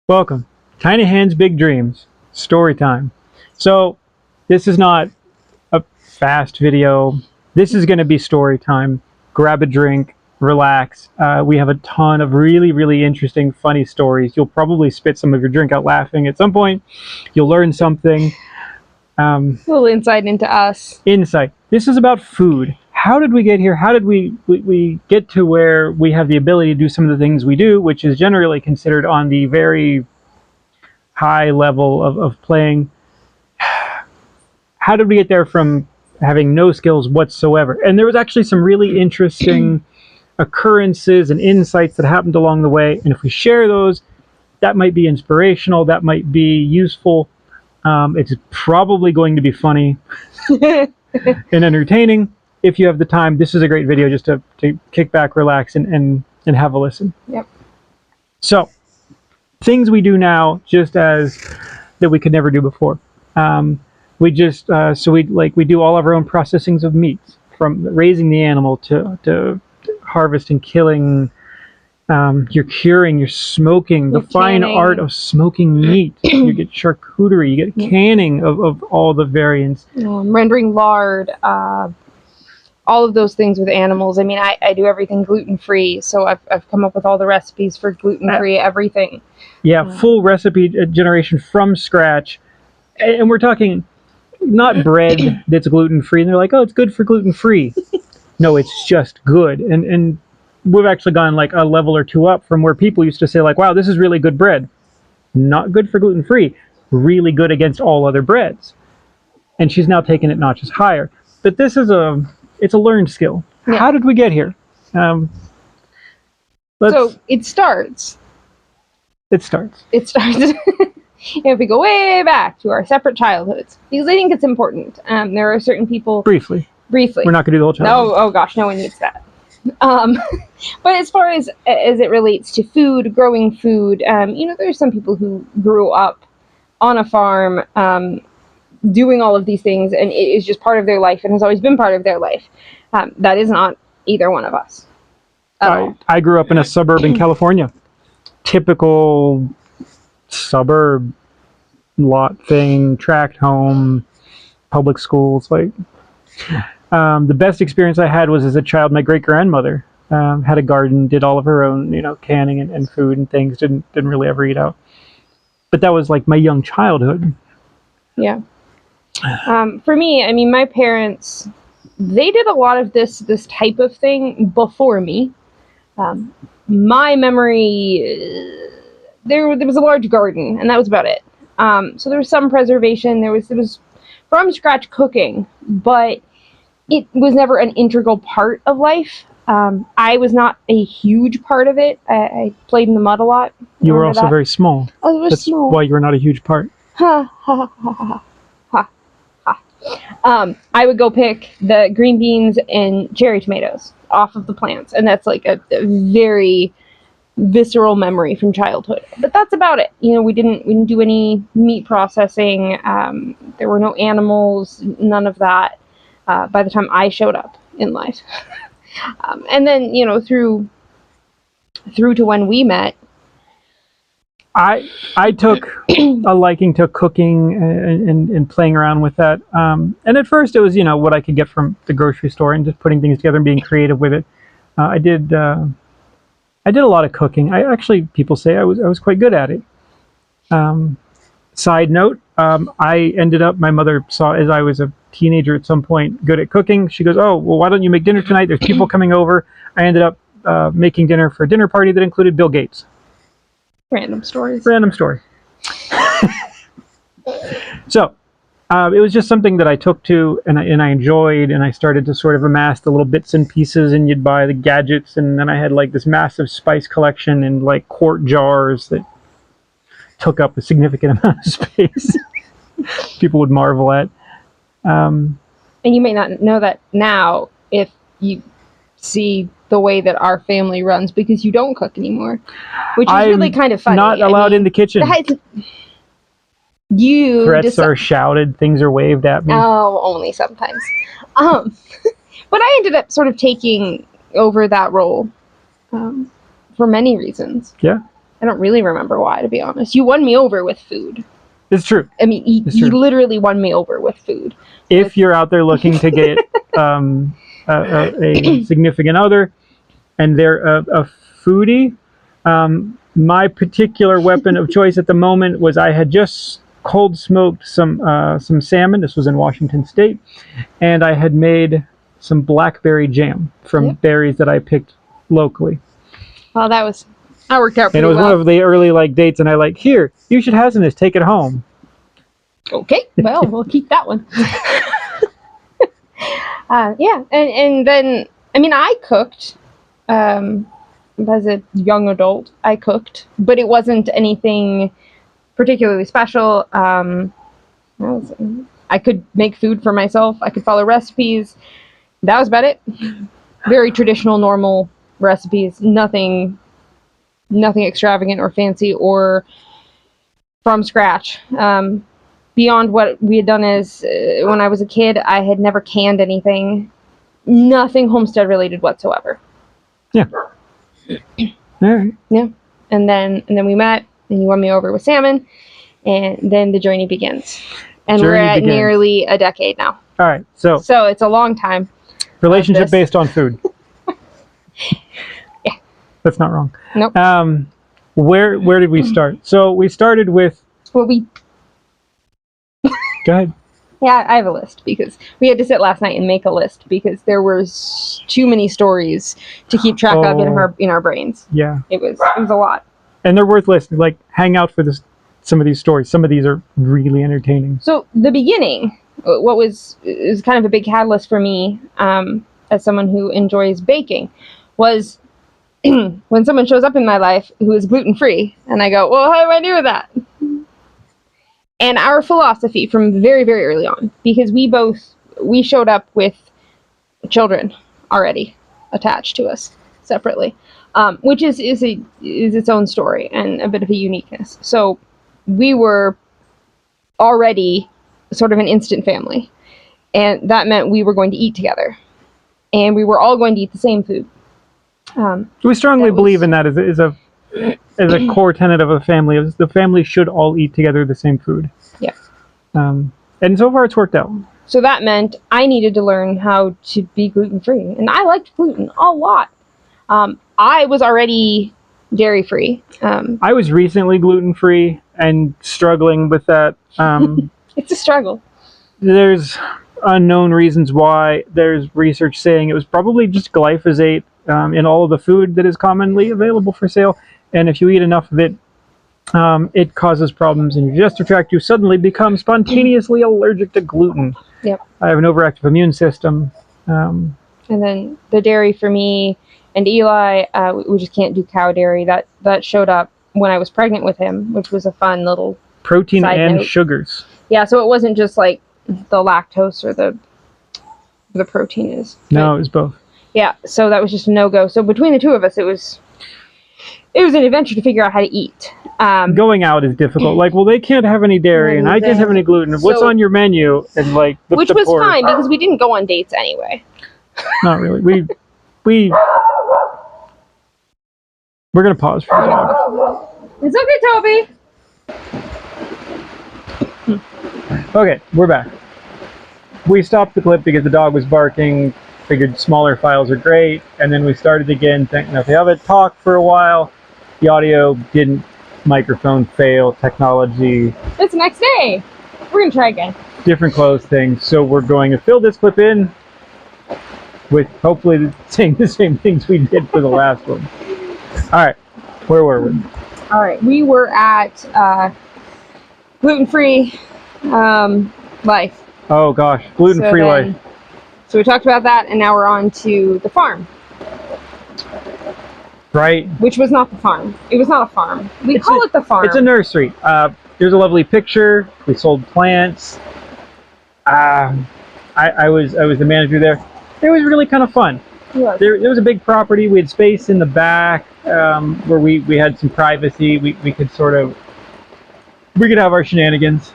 Welcome. Tiny Hands, Big Dreams. Story time. So, this is not a fast video. This is going to be story time. Grab a drink, relax. We have a ton of really, really interesting, funny stories. You'll probably spit some of your drink out laughing at some point. You'll learn something. A little insight into us. Insight. This is about food. How did we get here? How did we get to where we have the ability to do some of the things we do, which is generally considered on the very high level of playing? How did we get there from having no skills whatsoever? And there was actually some really interesting occurrences and insights that happened along the way. And if we share those, that might be inspirational. That might be useful. It's probably going to be funny and entertaining. If you have the time, this is a great video just to kick back, relax, and have a listen. Yep. So, things we do now, just as that we could never do before. We just we do all of our own processings of meats, from raising the animal to harvesting, killing. You're curing, you're smoking, the fine art of smoking meat. You get charcuterie, you get canning of all the variants. Rendering lard, all of those things with animals. I mean, I do everything gluten-free, so I've come up with all the recipes for gluten-free everything. Yeah, full recipe generation from scratch. And we're talking not bread that's gluten-free. And they're like, oh, it's good for gluten-free. No, it's just good. And we've actually gone like a level or two up from where people used to say like, wow, this is really good bread. Not good for gluten-free. Really good against all other breads. And she's now taken it notches higher. But this is it's a learned skill. Yeah. How did we get here? So it starts. If we go way back to our separate childhoods, because I think it's important. There are certain people... Briefly. We're not going to do the whole childhood. No, oh gosh, no one needs that. But as far as it relates to food, growing food, there's some people who grew up on a farm, doing all of these things, and it is just part of their life and has always been part of their life. That is not either one of us. I grew up in a suburb in California. Typical suburb lot thing, tract home, public schools. The best experience I had was as a child. My great-grandmother had a garden, did all of her own, canning and food and things. Didn't really ever eat out. But that was like my young childhood. Yeah. For me, I mean, my parents, they did a lot of this type of thing before me. My memory, there was a large garden, and that was about it. So there was some preservation. There was from scratch cooking, but it was never an integral part of life. I was not a huge part of it. I played in the mud a lot. You were also very small. That's small. Why you were not a huge part. Ha ha ha ha ha ha. I would go pick the green beans and cherry tomatoes off of the plants, and that's like a very visceral memory from childhood. But that's about it. We didn't do any meat processing. There were no animals, none of that. By the time I showed up in life. And then, through to when we met. I took a liking to cooking and playing around with that. And at first it was, what I could get from the grocery store and just putting things together and being creative with it. I did a lot of cooking. People say I was quite good at it. Side note, I ended up, my mother saw as I was a teenager at some point good at cooking. She goes, oh, well, why don't you make dinner tonight? There's people coming over. I ended up making dinner for a dinner party that included Bill Gates. Random story. So it was just something that I took to and I enjoyed, and I started to sort of amass the little bits and pieces, and you'd buy the gadgets, and then I had like this massive spice collection in like quart jars that took up a significant amount of space. People would marvel at. And you may not know that now if you see the way that our family runs, because you don't cook anymore, which is really kind of funny. Not allowed in the kitchen. Threats are shouted, things are waved at me. Oh, only sometimes. But I ended up sort of taking over that role for many reasons. Yeah. I don't really remember why, to be honest. You won me over with food. It's true. I mean, you literally won me over with food. If you're out there looking to get a significant other, and they're a foodie, my particular weapon of choice at the moment was I had just cold smoked some salmon. This was in Washington State, and I had made some blackberry jam from berries that I picked locally. Well, that worked out pretty well. And it was one of the early dates, and I here, you should have some of this. Take it home. Okay, well, we'll keep that one. Yeah, and then, I mean, I cooked. As a young adult, I cooked, but it wasn't anything particularly special. I could make food for myself. I could follow recipes. That was about it. Very traditional, normal recipes. Nothing extravagant or fancy or from scratch. Beyond what we had done as when I was a kid, I had never canned anything. Nothing homestead related whatsoever. Yeah. All right. Yeah. And then we met, and you won me over with salmon, and then the journey begins. And we're at nearly a decade now. All right. So it's a long time. Relationship based on food. Yeah. That's not wrong. Nope. Where did we start? So we started with. Well, Go ahead. Yeah, I have a list because we had to sit last night and make a list because there was too many stories to keep track of in our brains. Yeah. It was a lot. And they're worth listening. Hang out for some of these stories. Some of these are really entertaining. So the beginning, what is kind of a big catalyst for me, as someone who enjoys baking, was when someone shows up in my life who is gluten-free, and I go, well, how do I do with that? And our philosophy from very, very early on, because we showed up with children already attached to us separately, which is its own story and a bit of a uniqueness. So we were already sort of an instant family, and that meant we were going to eat together, and we were all going to eat the same food. We strongly believe in that as a core tenet of a family. The family should all eat together the same food. Yeah. And so far it's worked out. So that meant I needed to learn how to be gluten-free. And I liked gluten a lot. I was already dairy-free. I was recently gluten-free and struggling with that. It's a struggle. There's unknown reasons why. There's research saying it was probably just glyphosate in all of the food that is commonly available for sale. And if you eat enough of it, it causes problems in your digestive tract. You suddenly become spontaneously allergic to gluten. Yep. I have an overactive immune system. And then the dairy for me and Eli, we just can't do cow dairy. That showed up when I was pregnant with him, which was a fun little protein side and note. Sugars. Yeah, so it wasn't just the lactose or the protein is. No, it was both. Yeah, so that was just a no-go. So between the two of us, it was an adventure to figure out how to eat. Going out is difficult. Well, they can't have any dairy, and I can't have any gluten. What's on your menu? And which was fine because we didn't go on dates anyway. Not really. We're gonna pause for a dog. It's okay, Toby. Okay, we're back. We stopped the clip because the dog was barking. Figured smaller files are great, and then we started again thinking, okay, have it talk for a while. The audio didn't, microphone fail, technology. It's the next day. We're gonna try again. Different clothes things. So we're going to fill this clip in with hopefully saying the same things we did for the last one. All right, where were we? All right, we were at gluten-free life. Oh gosh, gluten-free life. So we talked about that, and now we're on to the farm. Right. Which was not the farm. It was not a farm. We call it the farm. It's a nursery. There's a lovely picture. We sold plants. I was the manager there. It was really kind of fun. Yes. There was a big property. We had space in the back where we had some privacy. We could have our shenanigans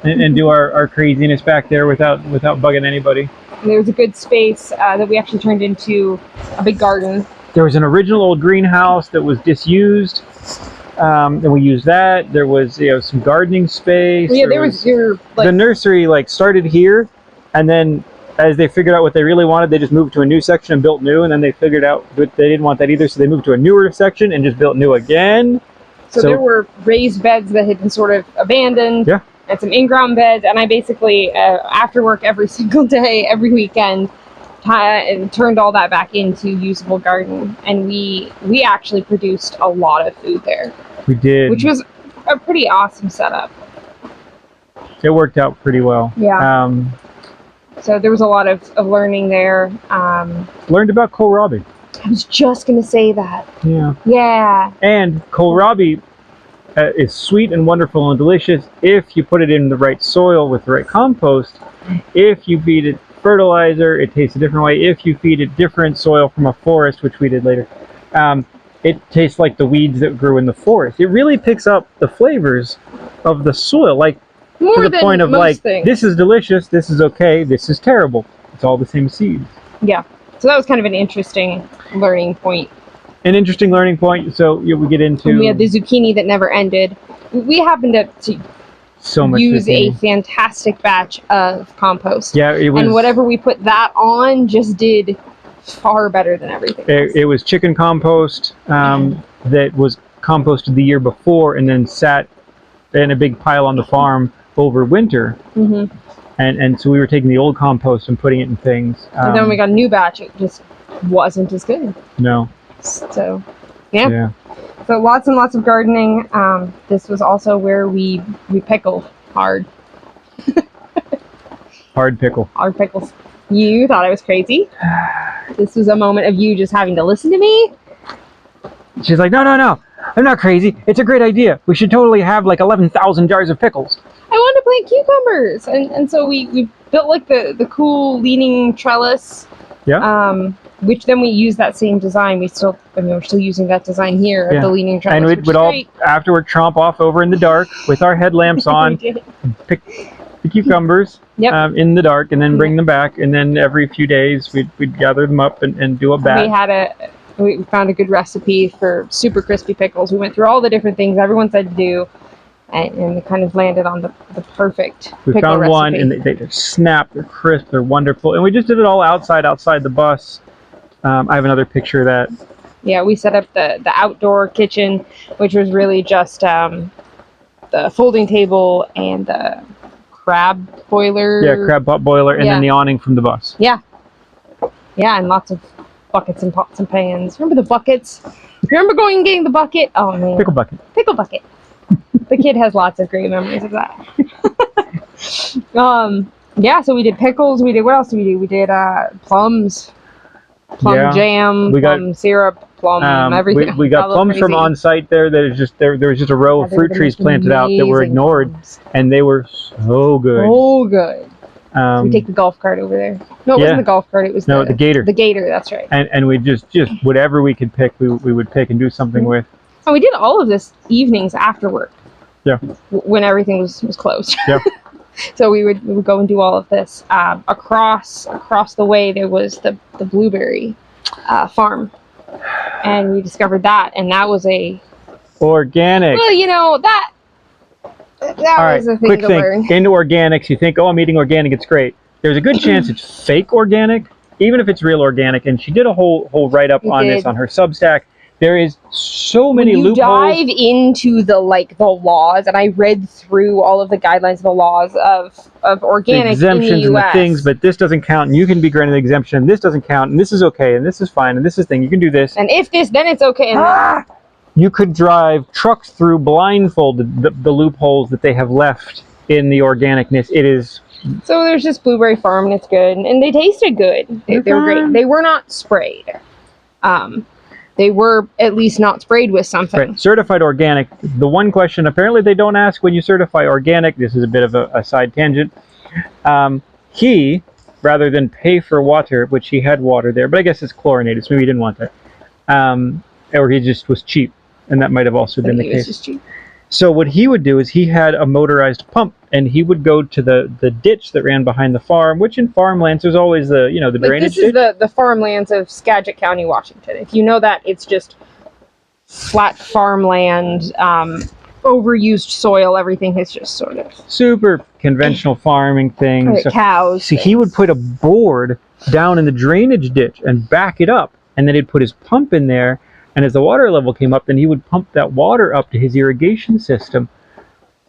and do our craziness back there without bugging anybody. And there was a good space that we actually turned into a big garden. There was an original old greenhouse that was disused. and we used that. There was some gardening space. Well, yeah, there was your the nursery started here, and then as they figured out what they really wanted, they just moved to a new section and built new, and then they figured out that they didn't want that either, so they moved to a newer section and just built new again. So there were raised beds that had been sort of abandoned, and some in-ground beds, and I basically, after work every single day, every weekend, turned all that back into usable garden, and we actually produced a lot of food there. We did. Which was a pretty awesome setup. It worked out pretty well. Yeah. So there was a lot of learning there. Learned about kohlrabi. I was just going to say that. Yeah. Yeah. And kohlrabi is sweet and wonderful and delicious if you put it in the right soil with the right compost. If you feed it fertilizer, it tastes a different way. If you feed it different soil from a forest, which we did later, it tastes like the weeds that grew in the forest. It really picks up the flavors of the soil. More to the point of things. This is delicious, this is okay, this is terrible. It's all the same seeds. Yeah. So that was kind of an interesting learning point. An interesting learning point. So we get into... And we had the zucchini that never ended. We happened to so much use zucchini. a fantastic batch of compost. Yeah, it was... And whatever we put that on just did far better than everything else. It was chicken compost that was composted the year before and then sat in a big pile on the farm over winter, and so we were taking the old compost and putting it in things. And then when we got a new batch, it just wasn't as good. No. So, yeah. So lots and lots of gardening. This was also where we pickled hard. Hard pickle. Hard pickles. You thought I was crazy. This was a moment of you just having to listen to me. She's like, no, I'm not crazy. It's a great idea. We should totally have 11,000 jars of pickles. I wanted to plant cucumbers, and so we built the cool leaning trellis. Yeah. Which then we used that same design. We're still using that design here of the leaning trellis. And we would all afterward tromp off over in the dark with our headlamps on, pick the cucumbers in the dark, and then bring them back. And then every few days we'd gather them up and do a batch. We found a good recipe for super crispy pickles. We went through all the different things everyone said to do. And we kind of landed on the perfect pickle recipe. We found one, and they just snap. They're crisp. They're wonderful. And we just did it all outside the bus. I have another picture of that. Yeah, we set up the outdoor kitchen, which was really just the folding table and the crab boiler. Yeah, crab pot boiler, and then the awning from the bus. Yeah. Yeah, and lots of buckets and pots and pans. Remember the buckets? Remember going and getting the bucket? Oh, man. Pickle bucket. Pickle bucket. The kid has lots of great memories of that. Yeah, so we did pickles. We did, what else did we do? We did plums, plum jam, plum syrup, plum everything. We got plums from on site there. There was just a row of fruit trees planted out that were ignored, and they were so good. So good. So we take the golf cart over there. No, it wasn't the golf cart. It was the gator. The gator, that's right. And we just whatever we could pick, we would pick and do something with. And we did all of this evenings after work. Yeah. When everything was closed. Yeah. So we would go and do all of this. Across the way there was the blueberry farm, and we discovered that, and that was a organic. Well, that was a thing to learn. Into organics, you think, oh, I'm eating organic, it's great. There's a good chance it's fake organic, even if it's real organic. And she did a whole write-up on this on her Substack. There is so many loopholes. Dive into the laws, and I read through all of the guidelines, the laws of organic the exemptions in the US. And the things, but this doesn't count, and you can be granted an exemption, and this doesn't count, and this is okay, and this is fine, and this is thing, you can do this. And if this, then it's okay. And you could drive trucks through blindfolded the loopholes that they have left in the organicness. It is. So there's this blueberry farm, and it's good, and they tasted good. They were great. They were not sprayed. They were at least not sprayed with something. Right. Certified organic. The one question apparently they don't ask when you certify organic, this is a bit of a side tangent, he, rather than pay for water, which he had water there, but I guess it's chlorinated, so maybe he didn't want that, or he just was cheap, and that might have also been the case. Just cheap. So what he would do is he had a motorized pump, and he would go to the ditch that ran behind the farm, which in farmlands there's always the drainage ditch. This is the farmlands of Skagit County, Washington. If you know that, it's just flat farmland, overused soil. Everything has just sort of super conventional farming thing. So, cows. so he would put a board down in the drainage ditch and back it up, and then he'd put his pump in there, and as the water level came up, then he would pump that water up to his irrigation system.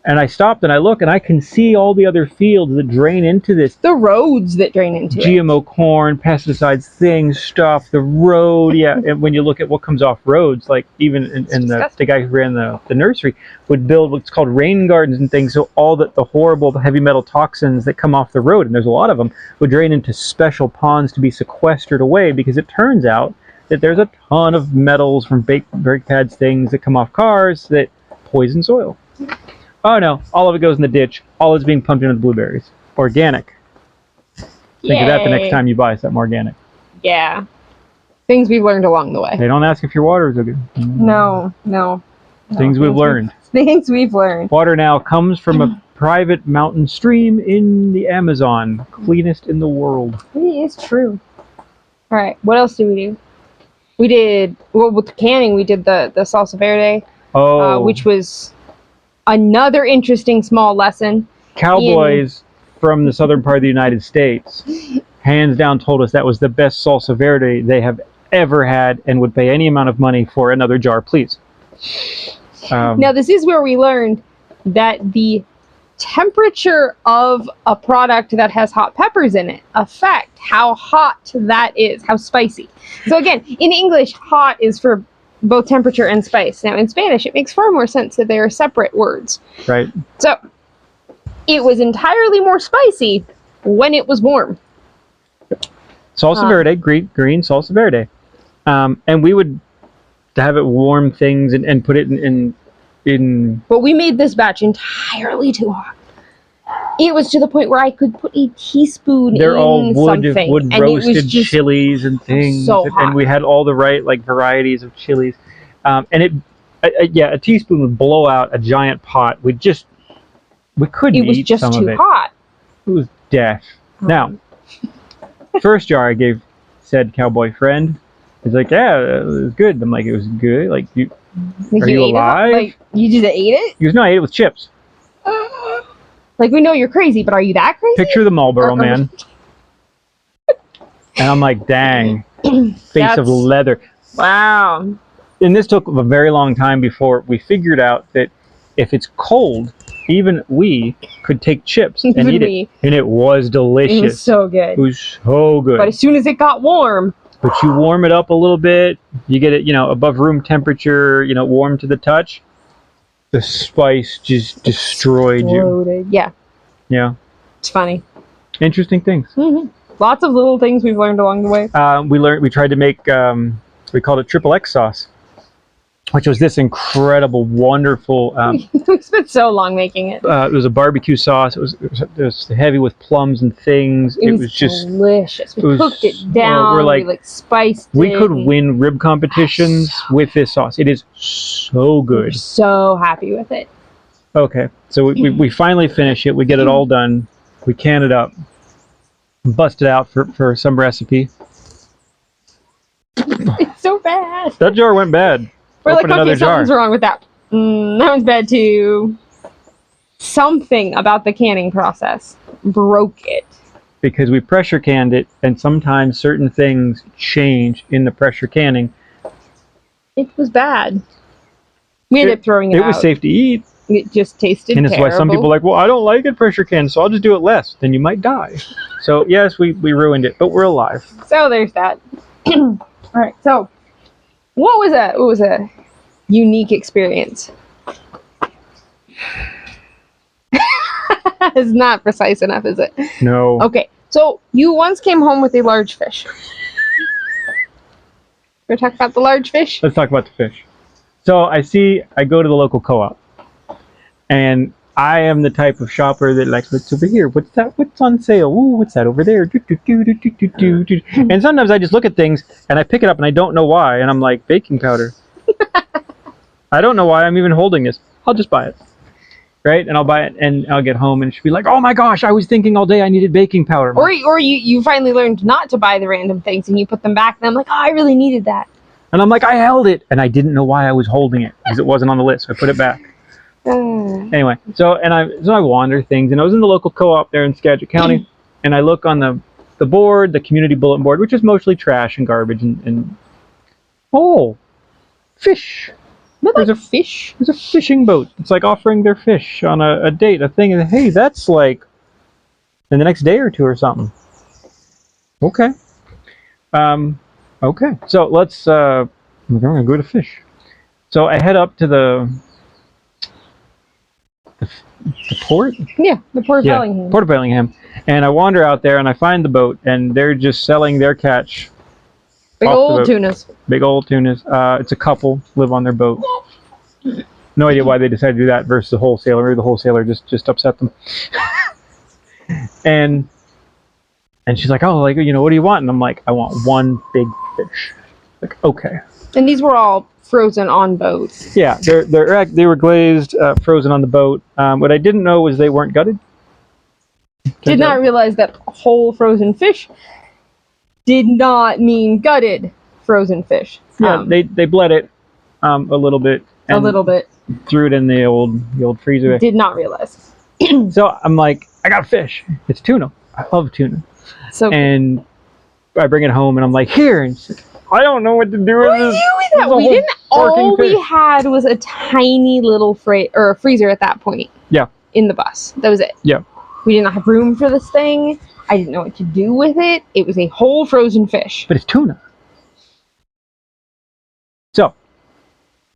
And I stopped and I look, and I can see all the other fields that drain into this. The roads that drain into GMO corn, pesticides, things, stuff, the road. Yeah, and when you look at what comes off roads, like even in the guy who ran the nursery would build what's called rain gardens and things, so all the horrible heavy metal toxins that come off the road, and there's a lot of them, would drain into special ponds to be sequestered away, because it turns out that there's a ton of metals from brake pads, things that come off cars that poison soil. Oh no, all of it goes in the ditch. All is being pumped into the blueberries. Organic. Think of that the next time you buy something organic. Yeah. Things we've learned along the way. They don't ask if your water is good. No. Things we've learned. Things we've learned. Water now comes from a private mountain stream in the Amazon. Cleanest in the world. It is true. All right, what else did we do? We did, well, with the canning, we did the salsa verde, which was another interesting small lesson. Cowboys from the southern part of the United States, hands down, told us that was the best salsa verde they have ever had, and would pay any amount of money for another jar, please. Now, this is where we learned that the temperature of a product that has hot peppers in it affect how hot that is, how spicy. So again, in English, hot is for both temperature and spice. Now, in Spanish, it makes far more sense that they are separate words. Right. So, it was entirely more spicy when it was warm. Salsa verde, green salsa verde. And we would have it warm things and put it in... But we made this batch entirely too hot. It was to the point where I could put a teaspoon They're in all something. wood roasted chilies and things. So hot. And we had all the right varieties of chilies. And a teaspoon would blow out a giant pot. We couldn't eat some of it. It was just too hot. It was death. Now, first jar I gave said cowboy friend. He's like, yeah, it was good. I'm like, it was good. Like, are you alive? Like, you just ate it? He goes, no, I ate it with chips. Like, we know you're crazy, but are you that crazy? Picture the Marlboro man. And I'm like, dang, face of leather. Wow. And this took a very long time before we figured out that if it's cold, even we could take chips and eat it. And it was delicious. It was so good. It was so good. But as soon as it got warm... But you warm it up a little bit, you get it, above room temperature, warm to the touch. The spice just destroyed you. Yeah. Yeah. It's funny. Interesting things. Mm-hmm. Lots of little things we've learned along the way. We tried to make, we called it Triple X sauce, which was this incredible, wonderful... we spent so long making it. It was a barbecue sauce. It was heavy with plums and things. It was just delicious. We cooked it down. We spiced it. We could win rib competitions with this sauce. It is so good. We're so happy with it. Okay, so we finally finish it. We get it all done. We can it up. Bust it out for some recipe. It's so bad. That jar went bad. We're like, okay, something's wrong with that. That one's bad too. Something about the canning process broke it. Because we pressure canned it, and sometimes certain things change in the pressure canning. It was bad. We ended up throwing it out. It was safe to eat. It just tasted terrible. And it's why some people are like, well, I don't like it pressure canned, so I'll just do it less. Then you might die. So, yes, we ruined it, but we're alive. So, there's that. All right, so what was a unique experience? It's not precise enough, is it? No. Okay, so you once came home with a large fish. We're talking about the large fish? Let's talk about the fish. So I go to the local co-op, and I am the type of shopper that looks over here. What's that? What's on sale? Ooh, what's that over there? And sometimes I just look at things and I pick it up and I don't know why, and I'm like, baking powder. I don't know why I'm even holding this. I'll just buy it. Right? And I'll buy it and I'll get home and she'll be like, oh my gosh, I was thinking all day I needed baking powder. Or you finally learned not to buy the random things and you put them back and I'm like, oh, I really needed that. And I'm like, I held it, and I didn't know why I was holding it because it wasn't on the list. So I put it back. Anyway, so I wander things, and I was in the local co-op there in Skagit County, and I look on the board, the community bulletin board, which is mostly trash and garbage, and fish. There's a fish. There's a fishing boat. It's like offering their fish on a date, a thing, and hey, that's like in the next day or two or something. Okay. Okay. So let's we're gonna go to fish. So I head up to the port? Yeah, the Port of Bellingham. Port of Bellingham. And I wander out there and I find the boat, and they're just selling their catch. Big old tunas. Big old tunas. It's a couple live on their boat. No idea why they decided to do that versus the wholesaler. Maybe the wholesaler just upset them. and she's like, oh, like, you know, what do you want? And I'm like, I want one big fish. Like, okay. And these were all frozen on boats. Yeah, they were glazed, frozen on the boat. What I didn't know was they weren't gutted. Did not realize that whole frozen fish did not mean gutted frozen fish. Yeah, they bled it a little bit. A little bit. Threw it in the old freezer. Did not realize. So I'm like, I got a fish. It's tuna. I love tuna. And I bring it home and I'm like, here. And she's like, I don't know what to do with this. We didn't. All we had was a tiny little freezer at that point. Yeah. In the bus. That was it. Yeah. We did not have room for this thing. I didn't know what to do with it. It was a whole frozen fish. But it's tuna. So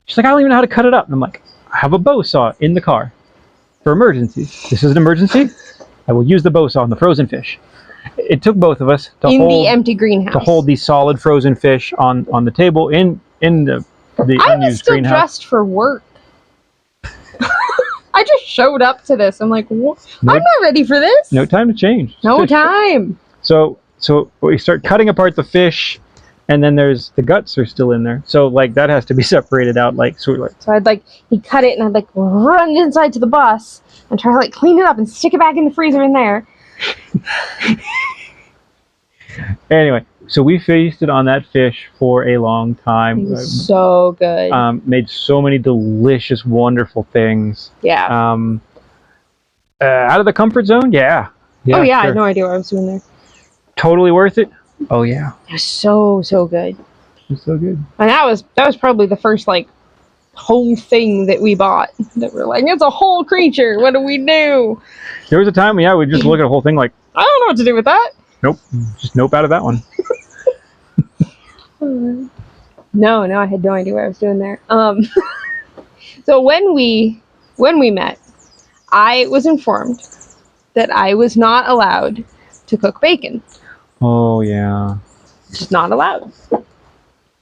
she's like, I don't even know how to cut it up. And I'm like, I have a bow saw in the car for emergencies. This is an emergency. I will use the bow saw on the frozen fish. It took both of us to the empty greenhouse to hold these solid frozen fish on the table in the unused greenhouse. I was still dressed for work. I just showed up to this. I'm like, I'm not ready for this. No time to change. No time. So we start cutting apart the fish, and then the guts are still in there. So like that has to be separated out. So he'd cut it, and I'd run inside to the bus and try to clean it up and stick it back in the freezer in there. Anyway, so we feasted on that fish for a long time. It was so good. Made so many delicious, wonderful things. Yeah. Out of the comfort zone? Yeah. Oh yeah, sure. I had no idea what I was doing there. Totally worth it? Oh yeah. It was so good. It was so good. And that was probably the first whole thing that we bought. That we're like, it's a whole creature. What do we do? There was a time, we'd just look at a whole thing like, I don't know what to do with that. Nope. Just nope out of that one. No, I had no idea what I was doing there. So when we met, I was informed that I was not allowed to cook bacon. Oh yeah. Just not allowed.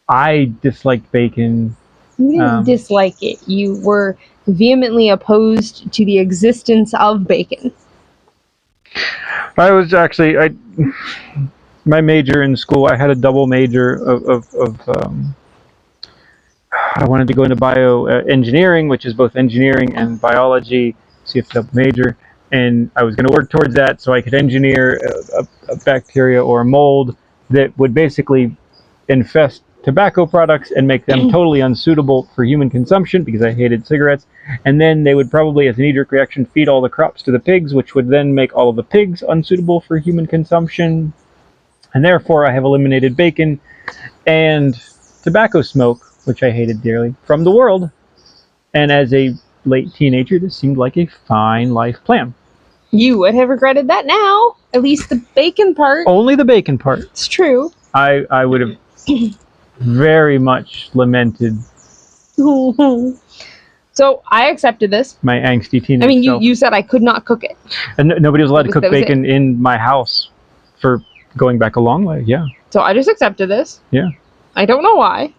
I disliked bacon. You didn't dislike it. You were vehemently opposed to the existence of bacon. I was actually my major in school. I had a double major of I wanted to go into bioengineering, which is both engineering and biology. So you have to double major, and I was going to work towards that so I could engineer a bacteria or a mold that would basically infest tobacco products and make them totally unsuitable for human consumption because I hated cigarettes. And then they would probably, as a knee-jerk reaction, feed all the crops to the pigs, which would then make all of the pigs unsuitable for human consumption. And therefore, I have eliminated bacon and tobacco smoke, which I hated dearly, from the world. And as a late teenager, this seemed like a fine life plan. You would have regretted that now. At least the bacon part. Only the bacon part. It's true. I would have very much lamented. So I accepted this. My angsty teenage I mean, self. you said I could not cook it. And nobody was allowed to cook bacon in my house for going back a long way, yeah. So I just accepted this. Yeah. I don't know why.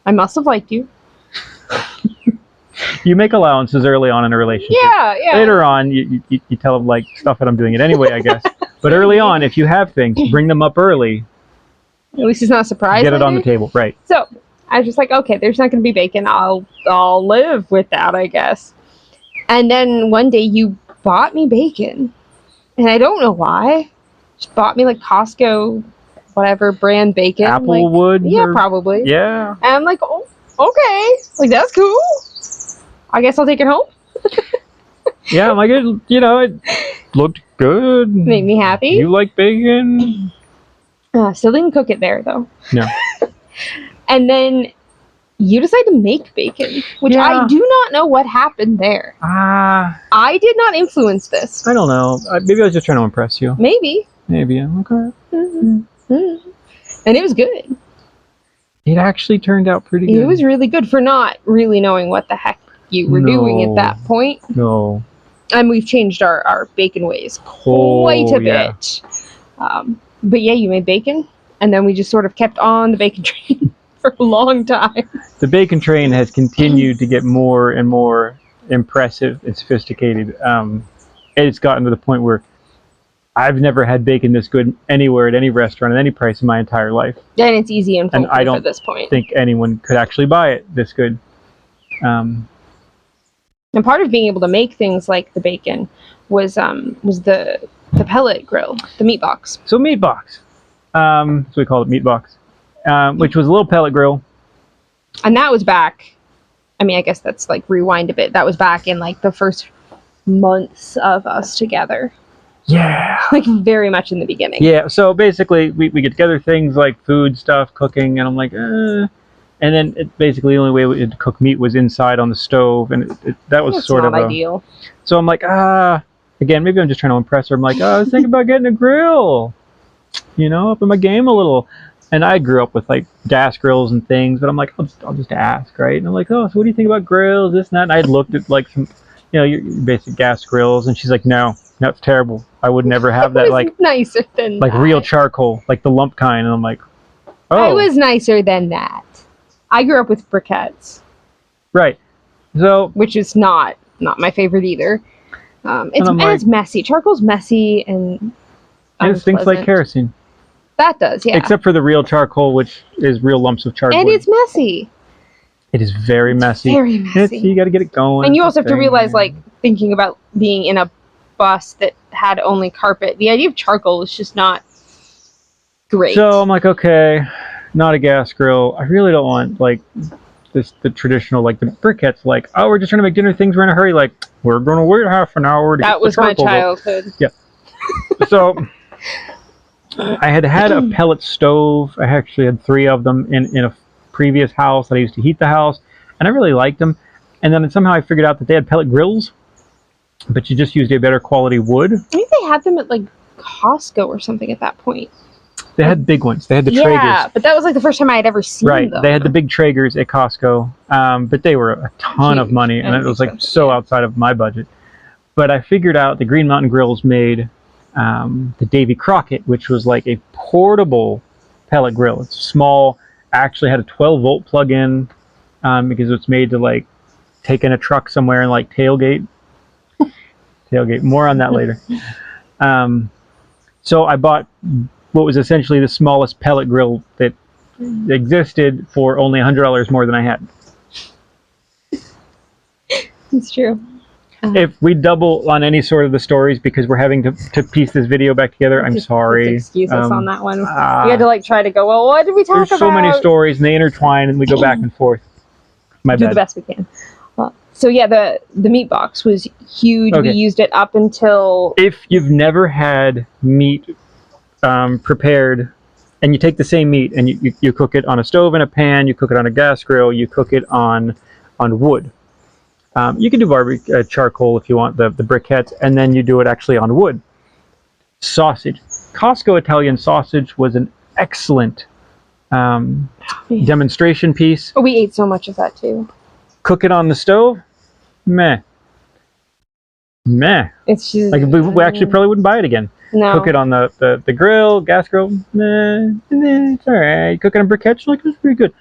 I must have liked you. You make allowances early on in a relationship. Yeah. Later on, you tell them, stuff it, I'm doing it anyway, I guess. But early on, if you have things, bring them up early. At least it's not a surprise. Get it on the table, right. So I was just like, okay, there's not going to be bacon. I'll live with that, I guess. And then one day you bought me bacon. And I don't know why. Just bought me Costco whatever brand bacon. Applewood. Like, yeah, probably. Yeah. And I'm like, oh, okay. Like, that's cool. I guess I'll take it home. Yeah, I'm like, it looked good. Made me happy. You like bacon? Still didn't cook it there, though. No. And then you decide to make bacon, which I do not know what happened there. I did not influence this. I don't know. Maybe I was just trying to impress you. Maybe. Maybe. Okay. And it was good. It actually turned out pretty good. It was really good for not really knowing what the heck you were doing at that point. No. And we've changed our bacon ways quite a bit. But yeah, you made bacon, and then we just sort of kept on the bacon train for a long time. The bacon train has continued to get more and more impressive and sophisticated. It's gotten to the point where I've never had bacon this good anywhere at any restaurant at any price in my entire life. And it's easy and I don't at this point. think anyone could actually buy it this good. And part of being able to make things like the bacon was the pellet grill, the meat box. So meat box. So we call it meat box, which was a little pellet grill. And that was back, I mean, I guess that's like rewind a bit. That was back in like the first months of us together. Yeah. Like very much in the beginning. Yeah. So basically we get together things like food stuff, cooking, and I'm like, and then basically the only way we could cook meat was inside on the stove, and that was That's sort not of ideal. So I'm like, again, maybe I'm just trying to impress her. I'm like, I was thinking about getting a grill, up in my game a little. And I grew up with like gas grills and things, but I'm like, I'll just ask, right? And I'm like, oh, so what do you think about grills, this and that? And I had looked at like some, your basic gas grills, and she's like, no, it's terrible. I would never have that. Like nicer than like that. Real charcoal, like the lump kind. And I'm like, oh, I was nicer than that. I grew up with briquettes. Right. So, which is not my favorite either. It's messy. Charcoal's messy and it stinks like kerosene. That does, yeah. Except for the real charcoal, which is real lumps of charcoal. And it's messy. It is very messy. Very messy. You got to get it going. And you also have to realize, like, thinking about being in a bus that had only carpet, the idea of charcoal is just not great. So I'm like, okay, not a gas grill. I really don't want like the traditional, like the briquettes, like, oh, we're just trying to make dinner, things, we're in a hurry, like we're going to wait half an hour to that was my childhood. Yeah. So I had a pellet stove. I actually had 3 of them in a previous house that I used to heat the house, and I really liked them. And then somehow I figured out that they had pellet grills, but you just used a better quality wood. I think they had them at like Costco or something at that point. They had big ones. They had the Traegers. Yeah, but that was like the first time I had ever seen them. Right. They had the big Traegers at Costco, but they were a ton of money, and it was like so outside of my budget. But I figured out the Green Mountain Grills made the Davy Crockett, which was like a portable pellet grill. It's small. Actually had a 12-volt plug-in because it's made to like take in a truck somewhere and like tailgate. More on that later. So I bought what was essentially the smallest pellet grill that existed for only $100 more than I had. It's true. If we double on any sort of the stories because we're having to piece this video back together, I'm sorry. Excuse us on that one. We had to like try to go, well, what did we talk about? There's so many stories and they intertwine and we go back and forth. My bad. Do the best we can. So yeah, the meat box was huge. Okay. We used it up until... If you've never had meat prepared, and you take the same meat and you cook it on a stove in a pan, you cook it on a gas grill, you cook it on wood. You can do barbecue charcoal if you want, the briquettes, and then you do it actually on wood. Sausage. Costco Italian sausage was an excellent demonstration piece. Oh, we ate so much of that too. Cook it on the stove? Meh. It's just... Like, we actually probably wouldn't buy it again. No. Cook it on the grill, gas grill, it's all right. Cook it on briquettes, like, it's pretty good.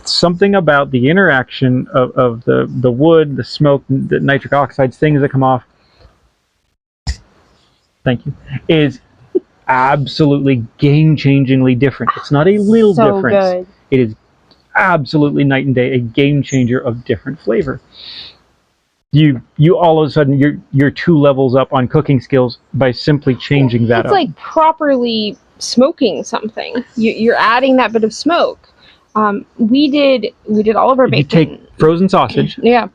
Something about the interaction of the wood, the smoke, the nitric oxides, things that come off, thank you, is absolutely game-changingly different. It's not a little difference. Good. It is absolutely night and day, a game changer of different flavor. You all of a sudden you're 2 levels up on cooking skills by simply changing that up. It's like properly smoking something. You're adding that bit of smoke. We did all of our You bacon. take frozen sausage Yeah.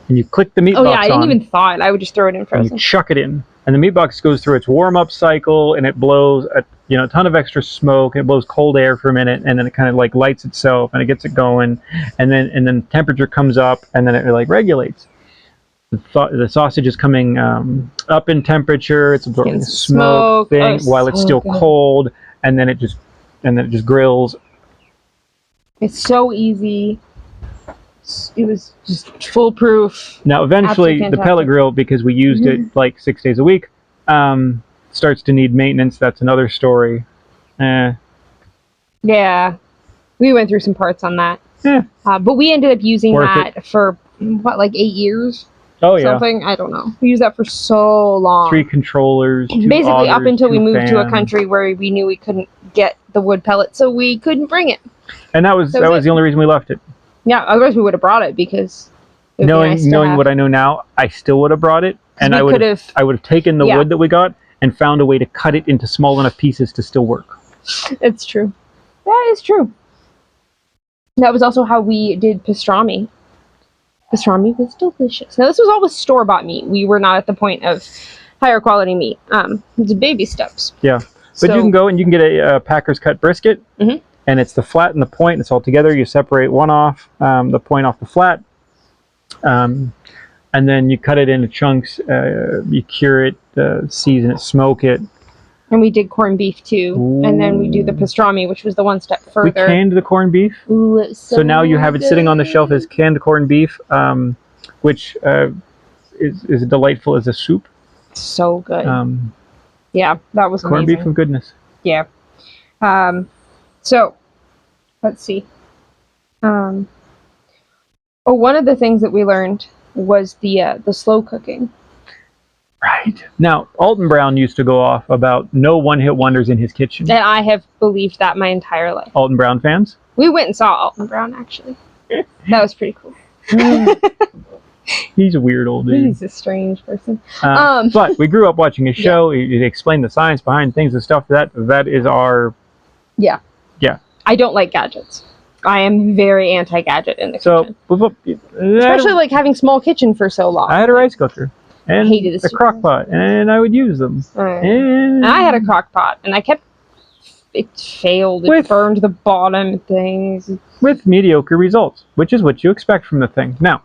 and you click the meat Oh box yeah, I didn't on, even thaw it. I would just throw it in and frozen. you chuck it in, and the meat box goes through its warm-up cycle, and it blows a ton of extra smoke. It blows cold air for a minute, and then it kind of like lights itself, and it gets it going, and then temperature comes up, and then it like regulates. The sausage is coming up in temperature. It's absorbing Getting the some smoke thing Oh, while it's so still good. cold, and then it just grills. It's so easy. It was just foolproof. Now, eventually, Absolutely the pellet fantastic. grill, because we used it like 6 days a week, starts to need maintenance. That's another story. Yeah, we went through some parts on that. Yeah. But we ended up using Worth that for what, like 8 years? Oh yeah. Something, I don't know. We used that for so long. 3 controllers. 2 Basically, up augers, until we 2 moved to a fans. country where we knew we couldn't get the wood pellet, so we couldn't bring it. And that was That was it. the only reason we left it. Yeah, otherwise we would have brought it because it would be nice to Knowing have. what I know now, I still would have brought it, and we I would could've- have taken the yeah. wood that we got and found a way to cut it into small enough pieces to still work. It's true. That is true. That was also how we did pastrami. Pastrami was delicious. Now, this was all with store-bought meat. We were not at the point of higher quality meat. It's baby steps. Yeah. But you can go and you can get a Packers cut brisket, Mhm. and it's the flat and the point, and it's all together. You separate one off, the point off the flat, and then you cut it into chunks. You cure it, season it, smoke it. And we did corned beef too. And then we do the pastrami, which was the one step We further. canned the corned beef. Ooh, it's So now you have it sitting on the good. shelf as canned corned beef, which is delightful as a soup. So good. Yeah, that was Corned amazing. beef of goodness. Yeah. So, let's see. One of the things that we learned was the slow cooking. Right. Now, Alton Brown used to go off about no one-hit wonders in his kitchen. And I have believed that my entire life. Alton Brown fans? We went and saw Alton Brown, actually. That was pretty cool. He's a weird old dude. He's a strange person. But we grew up watching his show. He explained the science behind things and stuff. That is our... Yeah. Yeah. I don't like gadgets. I am very anti-gadget in the kitchen. Especially like having small kitchen for so long. I had a rice cooker. And hated this a crock pot, and I would use them. And I had a crock pot, and it failed. It burned the bottom things. With mediocre results, which is what you expect from the thing. Now,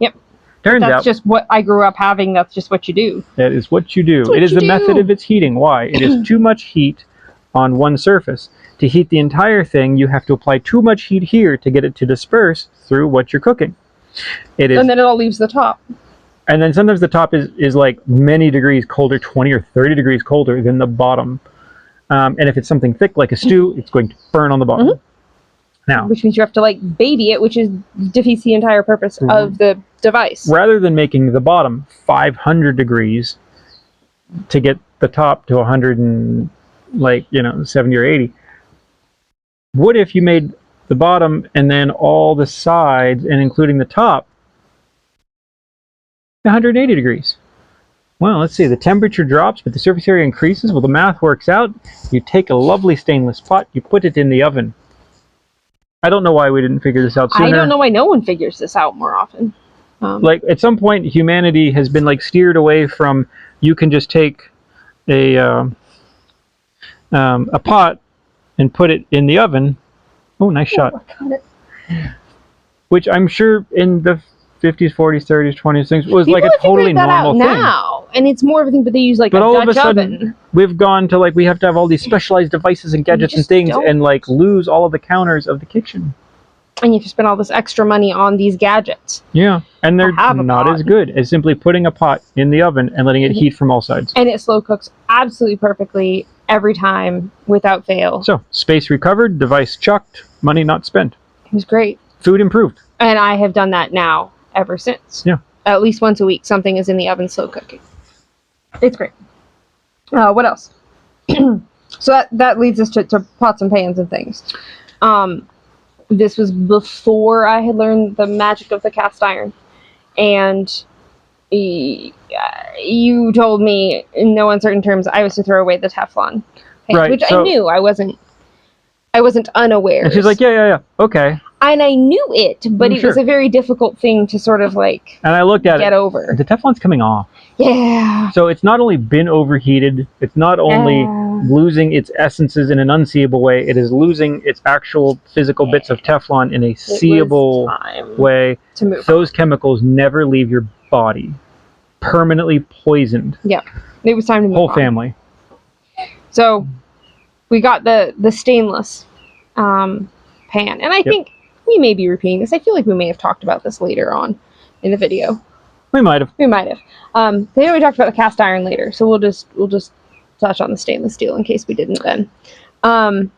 turns out that's just what I grew up having. That's just what you do. That is what you do. It is the method of its heating. Why? It is too much heat on one surface. To heat the entire thing, you have to apply too much heat here to get it to disperse through what you're cooking. And then it all leaves the top. And then sometimes the top is like many degrees colder, 20 or 30 degrees colder than the bottom. And if it's something thick like a stew, it's going to burn on the bottom. Mm-hmm. Now, which means you have to like baby it, which defeats the entire purpose of the device. Rather than making the bottom 500 degrees to get the top to 70 or 80, what if you made the bottom and then all the sides and including the top 180 degrees? Well, let's see, the temperature drops, but the surface area increases. Well, the math works out. You take a lovely stainless pot, you put it in the oven. I don't know why we didn't figure this out sooner. I don't know why no one figures this out more often. Like, at some point, humanity has been, like, steered away from, you can just take a pot and put it in the oven. Oh, nice shot. I got it. Which I'm sure in the 50s, 40s, 30s, 20s, things was People like a are totally figuring that normal out thing. now, and it's more of a thing, but they use like But a all Dutch of a sudden, oven. we've gone to like we have to have all these specialized devices and gadgets and just things, don't. and like lose all of the counters of the kitchen. And you have to spend all this extra money on these gadgets. Yeah, and they're have a not pot. as good as simply putting a pot in the oven and letting it heat from all sides. And it slow cooks absolutely perfectly every time without fail. So, space recovered, device chucked, money not spent. It was great. Food improved. And I have done that now ever since. Yeah. At least once a week, something is in the oven slow cooking. It's great. What else? So that leads us to pots and pans and things. This was before I had learned the magic of the cast iron. And you told me in no uncertain terms I was to throw away the Teflon. pans, Right, which so- I knew. I wasn't unaware. And she's like, yeah, okay. and I knew it, but it was Sure. a very difficult thing to sort of like And I looked at get it. over. The Teflon's coming off. Yeah. So it's not only been overheated, it's not only losing its essences in an unseeable way, it is losing its actual physical bits of Teflon in a seeable way. To move. Those chemicals never leave your body. Permanently poisoned. Yeah. It was time to move Whole on. family. So we got the stainless pan. And I think we may be repeating this. I feel like we may have talked about this later on in the video. We might have. We might have. I know we talked about the cast iron later, so we'll just touch on the stainless steel in case we didn't then. I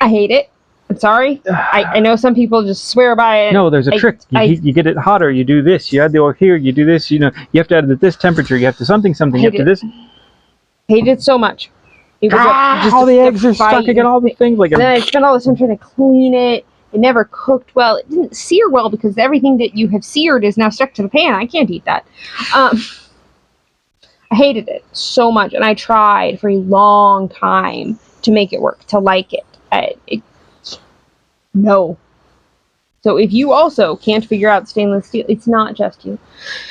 hate it. I'm sorry. I know some people just swear by it. No, there's a trick. You get it hotter. You do this. You add the oil here. You do this. You have to add it at this temperature. You have to something. You have to this. Hate it so much. It was just all the a eggs are fight. stuck again. All the things like. And then I spent all this time trying to clean it. It never cooked well. It didn't sear well because everything that you have seared is now stuck to the pan. I can't eat that. I hated it so much, and I tried for a long time to make it work, to like it. No. So if you also can't figure out stainless steel, it's not just you.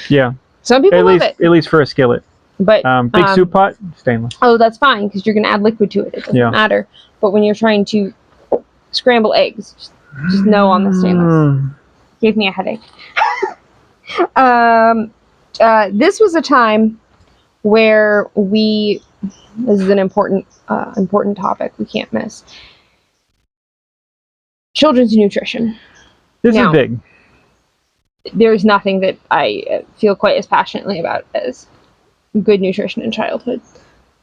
Yeah. Some people love it. At least for a skillet. But big soup pot, stainless. Oh, that's fine because you're going to add liquid to it. It doesn't matter. But when you're trying to scramble eggs, just no on the stainless. Gave me a headache. This was a time where this is an important topic we can't miss. Children's nutrition. This is big. There's nothing that I feel quite as passionately about as good nutrition in childhood.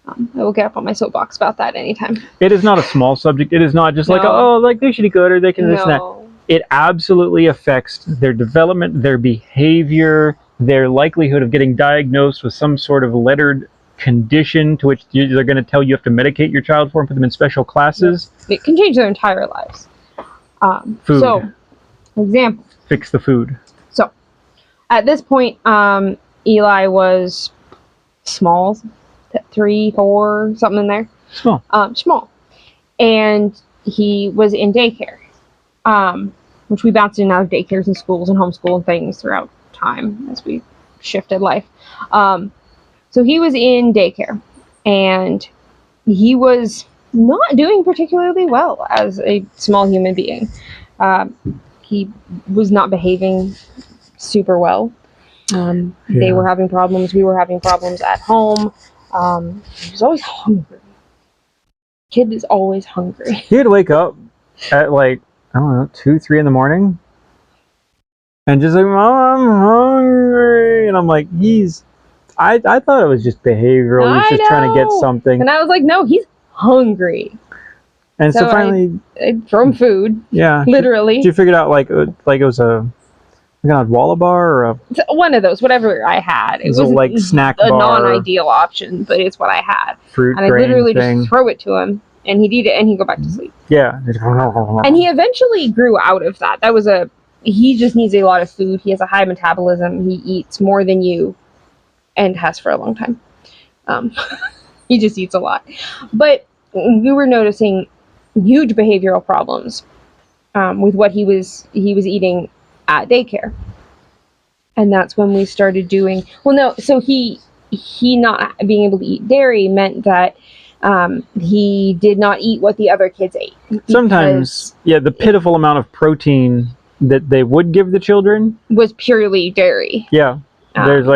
I will get up on my soapbox about that anytime. It is not a small subject. It is not just like they should eat good or they can this and that. It absolutely affects their development, their behavior, their likelihood of getting diagnosed with some sort of lettered condition to which they're going to tell you have to medicate your child for and put them in special classes. It can change their entire lives. Food. So, example. Fix the food. So, at this point, Eli was small, 3, 4, something in there. Small. And he was in daycare, which we bounced in and out of daycares and schools and homeschool and things throughout time as we shifted life. So he was in daycare, and he was not doing particularly well as a small human being. He was not behaving super well. They were having problems. We were having problems at home. He was always hungry. Kid is always hungry. He'd wake up at 2, 3 in the morning and just like, Mom, I'm hungry. And I'm like, I thought it was just behavioral. He's just trying to get something. And I was like, no, he's hungry. And so finally, I throw him food. Yeah. Literally. Did you figure it out like it was a Walla bar or one of those, whatever I had. It was like snack a bar, non-ideal option, but it's what I had. Fruit and I literally just throw it to him, and he'd eat it, and he'd go back to sleep. Yeah. And he eventually grew out of that. He just needs a lot of food. He has a high metabolism. He eats more than you, and has for a long time. He just eats a lot. But we were noticing huge behavioral problems with what he was eating at daycare. And that's when we started doing so he not being able to eat dairy meant that he did not eat what the other kids ate. Sometimes the pitiful amount of protein that they would give the children was purely dairy. There's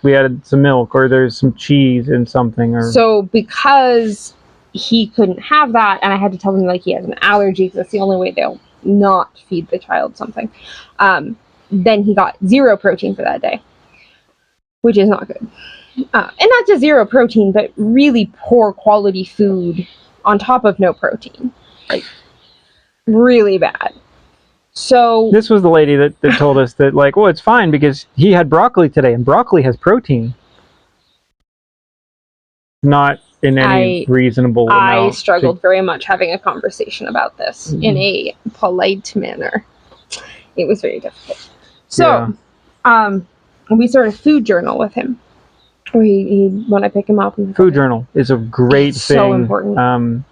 we added some milk or there's some cheese and something or so because he couldn't have that, and I had to tell him he has an allergy because that's the only way they'll not feed the child something. Then he got 0 protein for that day, which is not good. And not just 0 protein, but really poor quality food on top of no protein. Really bad. So this was the lady that told us that it's fine because he had broccoli today and broccoli has protein. Not in any reasonable amount. I struggled very much having a conversation about this in a polite manner. It was very difficult. So, we started a food journal with him. Or when I pick him up. Food journal is a great It's thing. so important.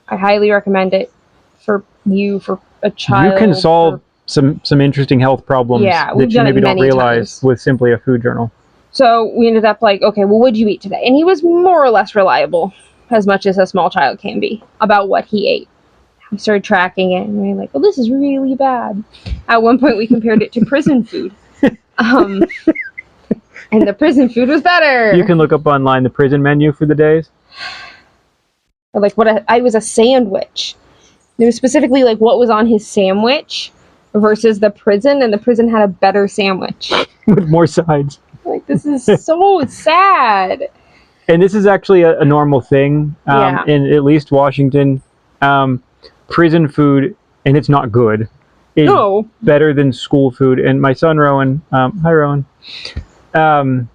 I highly recommend it for a child. You can solve some interesting health problems that you maybe don't realize with simply a food journal. So we ended up like, okay, well, what'd you eat today? And he was more or less reliable, as much as a small child can be, about what he ate. We started tracking it, and we were like, well, this is really bad. At one point, we compared it to prison food. And the prison food was better. You can look up online the prison menu for the days. Or like I was a sandwich. There was specifically like what was on his sandwich versus the prison, and the prison had a better sandwich. With more sides. Like, this is so sad. And this is actually a normal thing in at least Washington. Prison food, and it's not good, is better than school food. And my son Rowan, hi Rowan,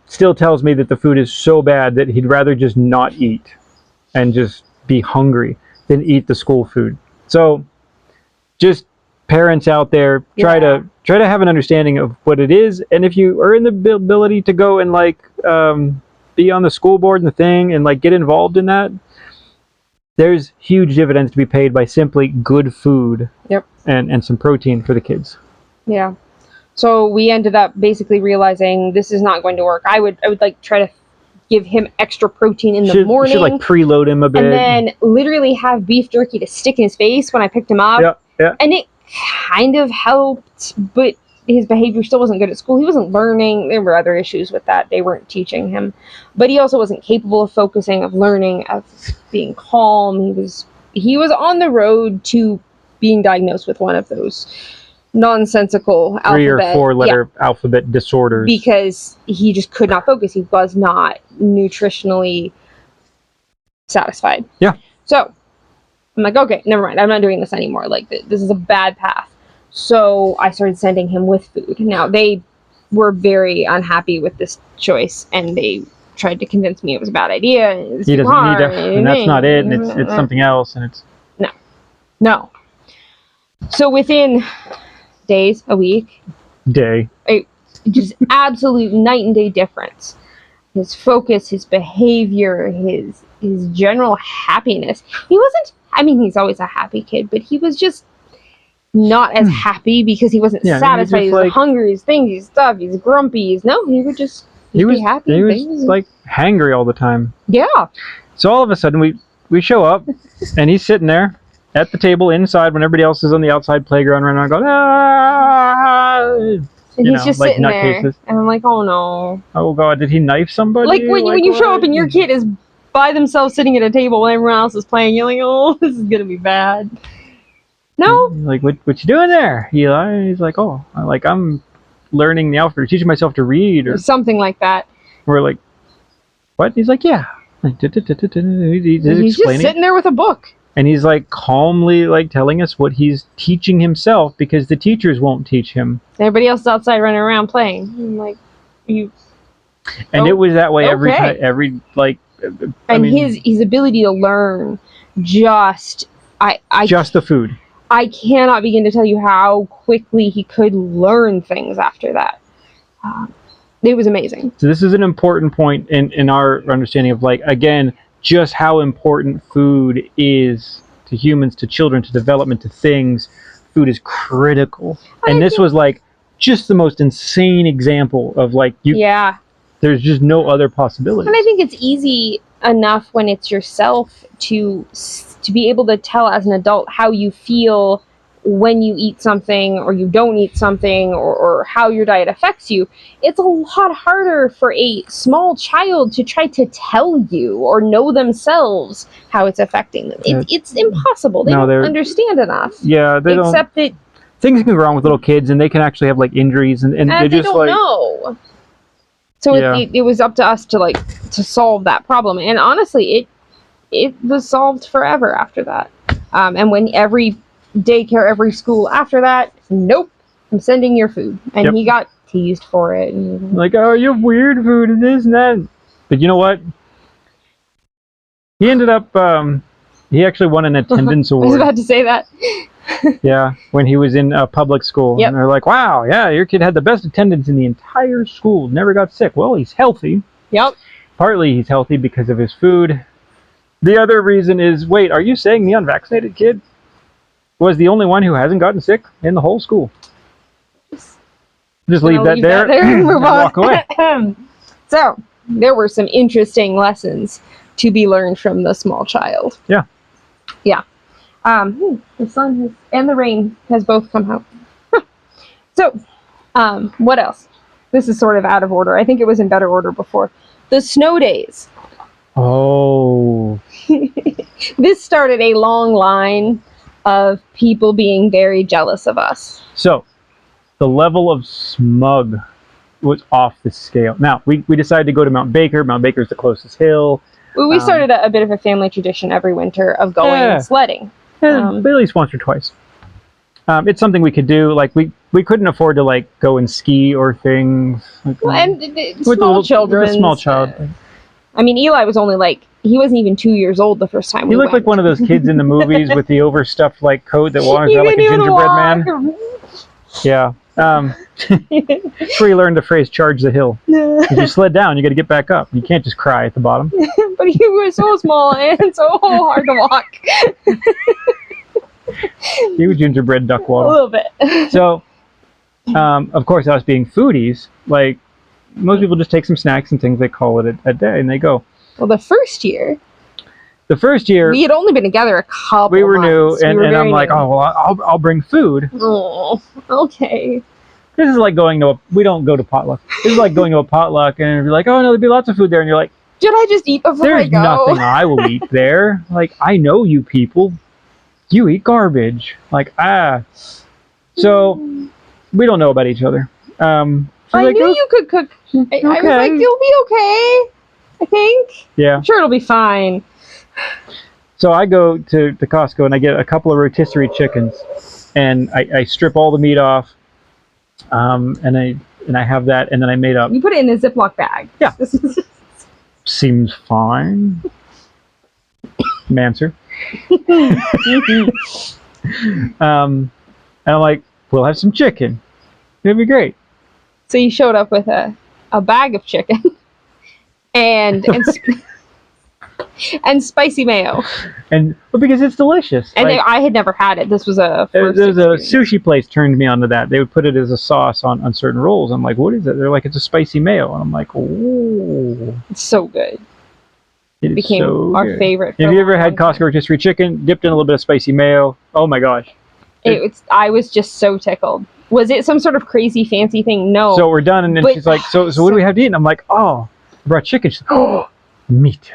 still tells me that the food is so bad that he'd rather just not eat and just be hungry than eat the school food. So just parents out there, try to have an understanding of what it is, and if you are in the ability to go and like be on the school board and the thing and like get involved in that, there's huge dividends to be paid by simply good food. And some protein for the kids. Yeah. So we ended up basically realizing this is not going to work. I would like try to give him extra protein in the morning. You should like preload him a bit. And then literally have beef jerky to stick in his face when I picked him up. Yeah. And it kind of helped, but his behavior still wasn't good at school. He wasn't learning. There were other issues with that. They weren't teaching him. But he also wasn't capable of focusing, of learning, of being calm. He was on the road to being diagnosed with one of those nonsensical 3 or 4 letter alphabet disorders, because he just could not focus. He was not nutritionally satisfied. So I'm like, okay, never mind, I'm not doing this anymore. Like, this is a bad path. So I started sending him with food. Now they were very unhappy with this choice, and they tried to convince me it was a bad idea. He doesn't need it, and that's not it, and it's something else, and it's no. So within days, a week, just absolute night and day difference. His focus, his behavior, his general happiness. He wasn't, I mean, he's always a happy kid, but he was just not as happy because he wasn't satisfied. He was like, hungry, he's things, he's stuff, he's grumpy. He would just be happy. He was like hangry all the time. Yeah. So all of a sudden we show up and he's sitting there at the table inside when everybody else is on the outside playground running around going, ah! And he's just like sitting there. Cases. And I'm like, oh no. Oh God, did he knife somebody? Like when you show up and your kid is by themselves sitting at a table while everyone else is playing, you're like, oh, this is going to be bad. No. Like, what you doing there, Eli? He's like, oh, I'm learning the alphabet, teaching myself to read. Or something like that. We're like, what? He's like, yeah. He's just sitting there with a book. And he's like calmly like telling us what he's teaching himself because the teachers won't teach him. Everybody else is outside running around playing. I'm like, you. And it was that way every time. His ability to learn, just the food. I cannot begin to tell you how quickly he could learn things after that. It was amazing. So this is an important point in our understanding of, like, again, just how important food is to humans, to children, to development, to things. Food is critical. And this was like just the most insane example of like, there's just no other possibility. And I think it's easy enough when it's yourself to be able to tell as an adult how you feel when you eat something or you don't eat something, or how your diet affects you. It's a lot harder for a small child to try to tell you or know themselves how it's affecting them. It's impossible. They don't understand enough. Yeah, they except don't. That things can go wrong with little kids, and they can actually have like injuries, and they just don't know. So it was up to us to solve that problem, and honestly, it was solved forever after that. And when every daycare, every school after that, nope, I'm sending your food. And he got teased for it. And like, oh, you have weird food and this and that. But you know what? He ended up, he actually won an attendance award. I was about to say that. Yeah, when he was in public school. And they're like, wow, yeah, your kid had the best attendance in the entire school. Never got sick. Well, he's healthy. Yep. partly he's healthy because of his food. The other reason is, wait, are you saying the unvaccinated kid was the only one who hasn't gotten sick in the whole school? Just leave that there and move and on. walk away. So there were some interesting lessons to be learned from the small child. Yeah. Yeah. The sun and the rain has both come out. So, what else? This is sort of out of order. I think it was in better order before. The snow days. Oh. This started a long line of people being very jealous of us. So, the level of smug was off the scale. Now, we decided to go to Mount Baker. Mount Baker's the closest hill. We started a bit of a family tradition every winter of going sledding. At least once or twice. It's something we could do. Like, we couldn't afford to, like, go and ski or things. Like, and with small children. With a small child. I mean, Eli was only like, he wasn't even 2 years old the first time He looked like one of those kids in the movies with the overstuffed, like, coat that walks out like a gingerbread man. Yeah. That's where you learned the phrase, charge the hill. If you sled down, you got to get back up. You can't just cry at the bottom. But he was so small and so hard to walk. He was gingerbread duck water. A little bit. So, of course, us being foodies, like, most people just take some snacks and things, they call it a day, and they go. Well, the first year, we had only been together a couple we were months. new, and I'm like, oh, well, I'll bring food. Oh, okay. This is like going to we don't go to potluck. This is like going to a potluck, and you're like, oh, no, there'd be lots of food there, and you're like, should I just eat before I there's go? nothing I will eat there. Like, I know you people. You eat garbage. Like, So, we don't know about each other. I like, knew you could cook. I was like, you'll be okay, I think. Yeah. I'm sure it'll be fine. So I go to Costco and I get a couple of rotisserie chickens, and I strip all the meat off, and I have that, and then I made up. You put it in a Ziploc bag. Yeah. Seems fine. Manser. And I'm like, we'll have some chicken. It'll be great. So you showed up with a bag of chicken and spicy mayo. And because it's delicious. And like, I had never had it. This was a first there's a experience. sushi place turned me onto that. They would put it as a sauce on certain rolls. I'm like, what is it? They're like, it's a spicy mayo. And I'm like, oh. It's so good. It became so our good. favorite. Have you ever had Costco rotisserie chicken dipped in a little bit of spicy mayo? Oh my gosh. I was just so tickled. Was it some sort of crazy fancy thing? No. So we're done, and then she's like, so what do we have to eat? And I'm like, oh, I brought chicken. She's like, oh, meat,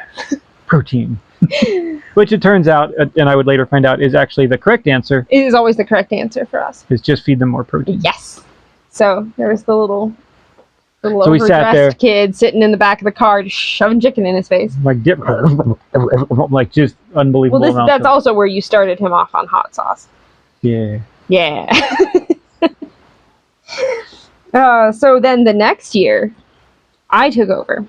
protein. Which it turns out, and I would later find out, is actually the correct answer. It is always the correct answer for us. Is just feed them more protein. Yes. So there was the little so we sat there, kid sitting in the back of the car, just shoving chicken in his face. Like dip, like just unbelievable. Well, that's also where you started him off on hot sauce. Yeah. Yeah. So then the next year, I took over.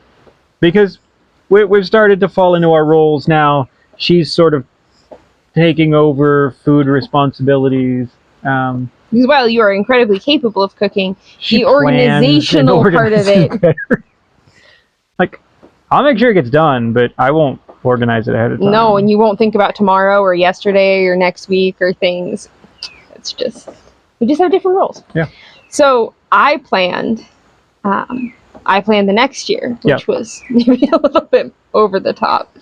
Because we've started to fall into our roles now. She's sort of taking over food responsibilities. Because while you are incredibly capable of cooking, the organizational part of it. Better. Like, I'll make sure it gets done, but I won't organize it ahead of time. No, and you won't think about tomorrow or yesterday or next week or things. It's just, we just have different roles. Yeah. So I planned the next year, which was maybe a little bit over the top.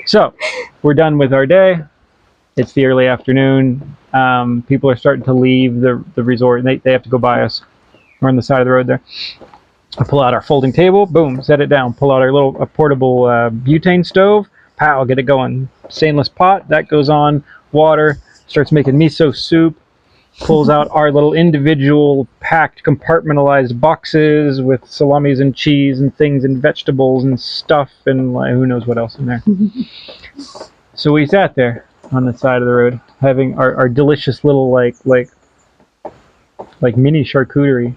So we're done with our day. It's the early afternoon. People are starting to leave the resort, and they have to go by us. We're on the side of the road there. I pull out our folding table, boom, set it down. Pull out our little portable butane stove, pow, get it going. Stainless pot, that goes on. Water, starts making miso soup. Pulls out our little individual packed compartmentalized boxes with salamis and cheese and things and vegetables and stuff and who knows what else in there. So we sat there on the side of the road having our delicious little like mini charcuterie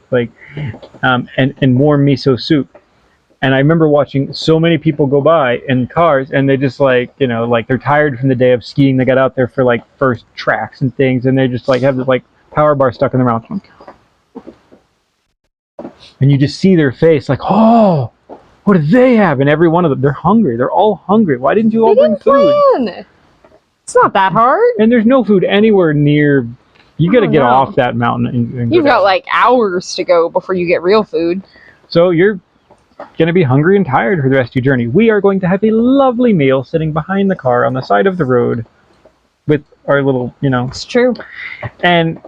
and warm miso soup. And I remember watching so many people go by in cars, and they just like they're tired from the day of skiing. They got out there for like first tracks and things, and they just like have this like power bar stuck in their mouth. And you just see their face like, oh, what do they have? And every one of them, they're hungry. They're all hungry. Why didn't you all bring food? Plan. It's not that hard. And there's no food anywhere near. You got to get no. off that mountain. And You've go got down. like hours to go before you get real food. So you're going to be hungry and tired for the rest of your journey. We are going to have a lovely meal sitting behind the car on the side of the road with our little, It's true. and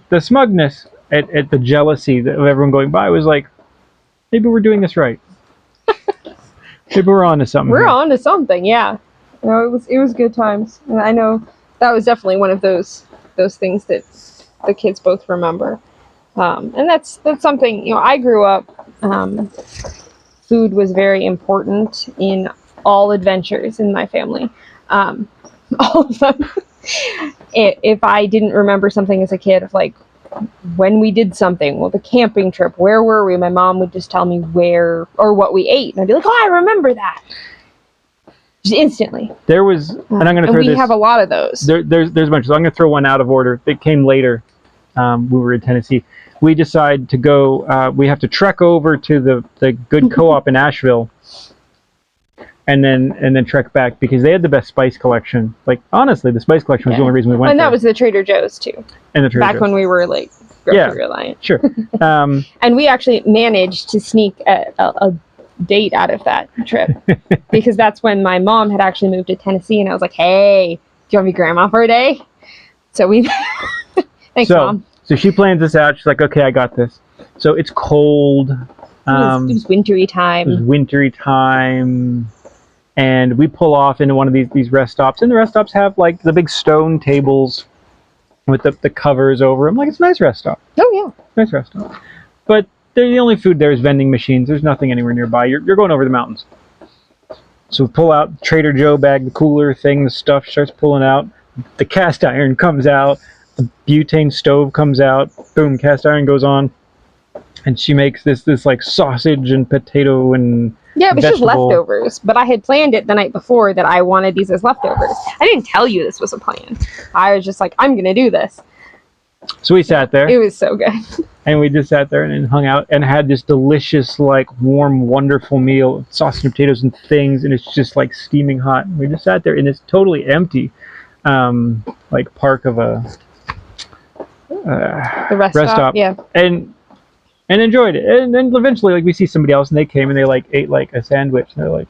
the smugness at the jealousy of everyone going by was like, maybe we're doing this right. Maybe we're on to something. We're here. on to something, yeah. It was good times. And I know that was definitely one of those things that the kids both remember. And that's something, I grew up, food was very important in all adventures in my family. All of them. If I didn't remember something as a kid of like when we did something, well, the camping trip, where were we? My mom would just tell me where or what we ate. And I'd be like, oh, I remember that. Just instantly. There was, and I'm going to throw we this. have a lot of those. There's a bunch. So I'm going to throw one out of order. It came later. We were in Tennessee. We decide to go. We have to trek over to the good co-op in Asheville, and then trek back because they had the best spice collection. Like honestly, the spice collection was the only reason we went. And that there. was the Trader Joe's too. And the Trader back Joe's. when we were like grocery reliant. Sure. And we actually managed to sneak a date out of that trip because that's when my mom had actually moved to Tennessee, and I was like, "Hey, do you want to be grandma for a day?" So we. Thanks, Mom. So she plans this out. She's like, "Okay, I got this." So it's cold. It was wintry time. It was wintry time. And we pull off into one of these rest stops, and the rest stops have like the big stone tables with the covers over them. Like it's a nice rest stop. Oh yeah, Nice rest stop. But the only food there is vending machines. There's nothing anywhere nearby. You're going over the mountains. So we pull out Trader Joe bag, the cooler thing, the stuff starts pulling out. The cast iron comes out. The butane stove comes out. Boom, cast iron goes on. And she makes this like sausage and potato and yeah. It was just vegetable. leftovers, but I had planned it the night before that I wanted these as leftovers. I didn't tell you this was a plan. I was just like, I'm gonna do this. So we sat there. It was so good. And we just sat there and hung out and had this delicious, like, warm, wonderful meal of sausage and potatoes and things, and it's just like steaming hot. And we just sat there in this totally empty, like park of a The rest stop. yeah. And enjoyed it. And then eventually, like, we see somebody else, and they came and they like ate like a sandwich. And they're like,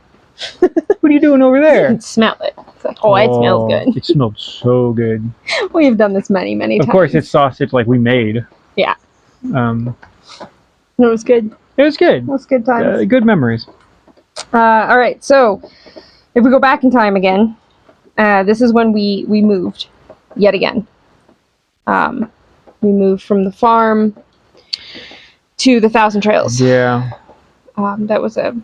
"What are you doing over You there?" can smell it. It's like, oh, it smells good. It smelled so good. We've done this many times. Of course, it's sausage like we made. Yeah. It It was good. was good. It was good times. Good memories. All right, so if we go back in time again, this is when we moved yet again. We moved from the farm to the Thousand Trails. Yeah. That was a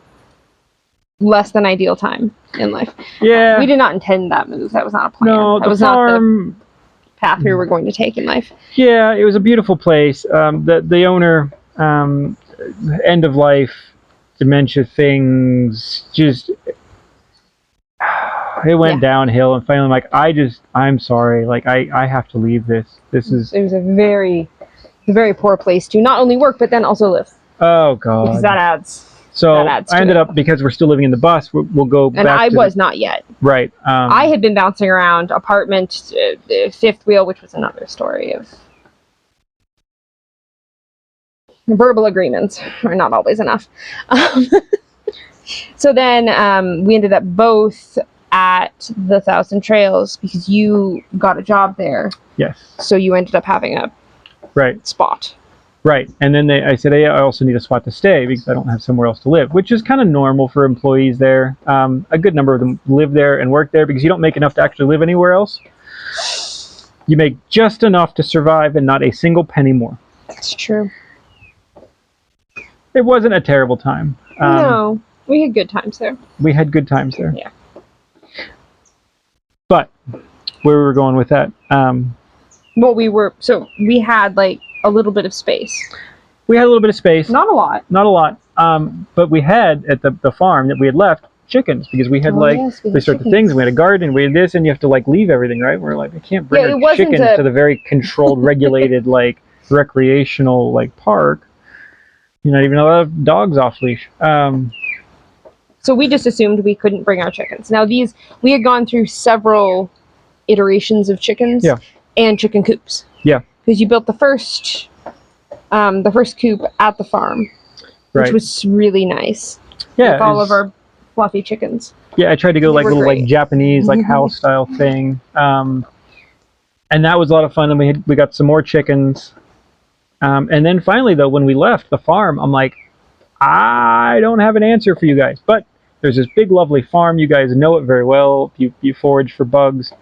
less than ideal time in life. Yeah. We did not intend that move. That was not a plan. No, that the was farm. not the path we were going to take in life. Yeah, it was a beautiful place. The owner, end of life, dementia things, just it went downhill. And finally, I'm like, I'm sorry. Like, I have to leave this. It was a very poor place to not only work but then also live. Oh God. Because that adds. So that adds to I ended it. up, because we're still living in the bus, we'll go And back I to was not yet. right. I had been bouncing around apartment, fifth wheel, which was another story of verbal agreements are not always enough. So then we ended up both at the Thousand Trails because you got a job there. Yes. So you ended up having a Right. spot. Right. And then I said, hey, I also need a spot to stay because I don't have somewhere else to live, which is kind of normal for employees there. A good number of them live there and work there because you don't make enough to actually live anywhere else. You make just enough to survive and not a single penny more. That's true. It wasn't a terrible time. No, we had good times there. We had good times there. Yeah. But where we were going with that, Well, we had like a little bit of space. we had a little bit of space. Not a lot. Not a lot. But we had at the farm that we had left chickens because we had these sorts of things. And we had a garden. We had this, and you have to like leave everything, right? We're like, I can't bring our chickens to the very controlled, regulated, like recreational like park. You're not even allowed dogs off leash. So we just assumed we couldn't bring our chickens. Now we had gone through several iterations of chickens and chicken coops. Yeah. Because you built the first coop at the farm, which was really nice. Yeah. With all of our fluffy chickens. Yeah, I tried to go like little great. like Japanese like house style thing. And that was a lot of fun, and we got some more chickens. And then finally though, when we left the farm, I'm like, I don't have an answer for you guys, but there's this big lovely farm. You guys know it very well. You forage for bugs.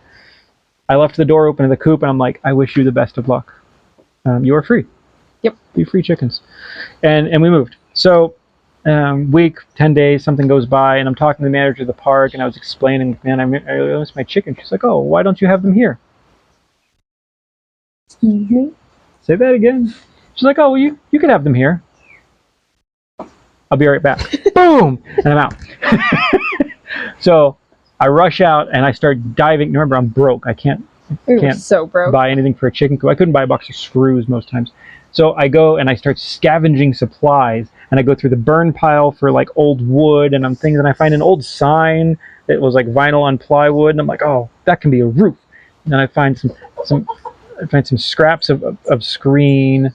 I left the door open to the coop, and I'm like, I wish you the best of luck. You are free. Yep. You free chickens. And we moved. So week, 10 days, something goes by, and I'm talking to the manager of the park, and I was explaining, man, I miss my chicken. She's like, oh, why don't you have them here? Mm-hmm. Say that again. She's like, oh, well, you could have them here. I'll be right back. Boom! And I'm out. So I rush out and I start diving. Remember, I'm broke. I can't so broke. Buy anything for a chicken coop. I couldn't buy a box of screws most times. So I go and I start scavenging supplies, and I go through the burn pile for like old wood and things, and I find an old sign that was like vinyl on plywood, and I'm like, oh, that can be a roof. And then I find some scraps of screen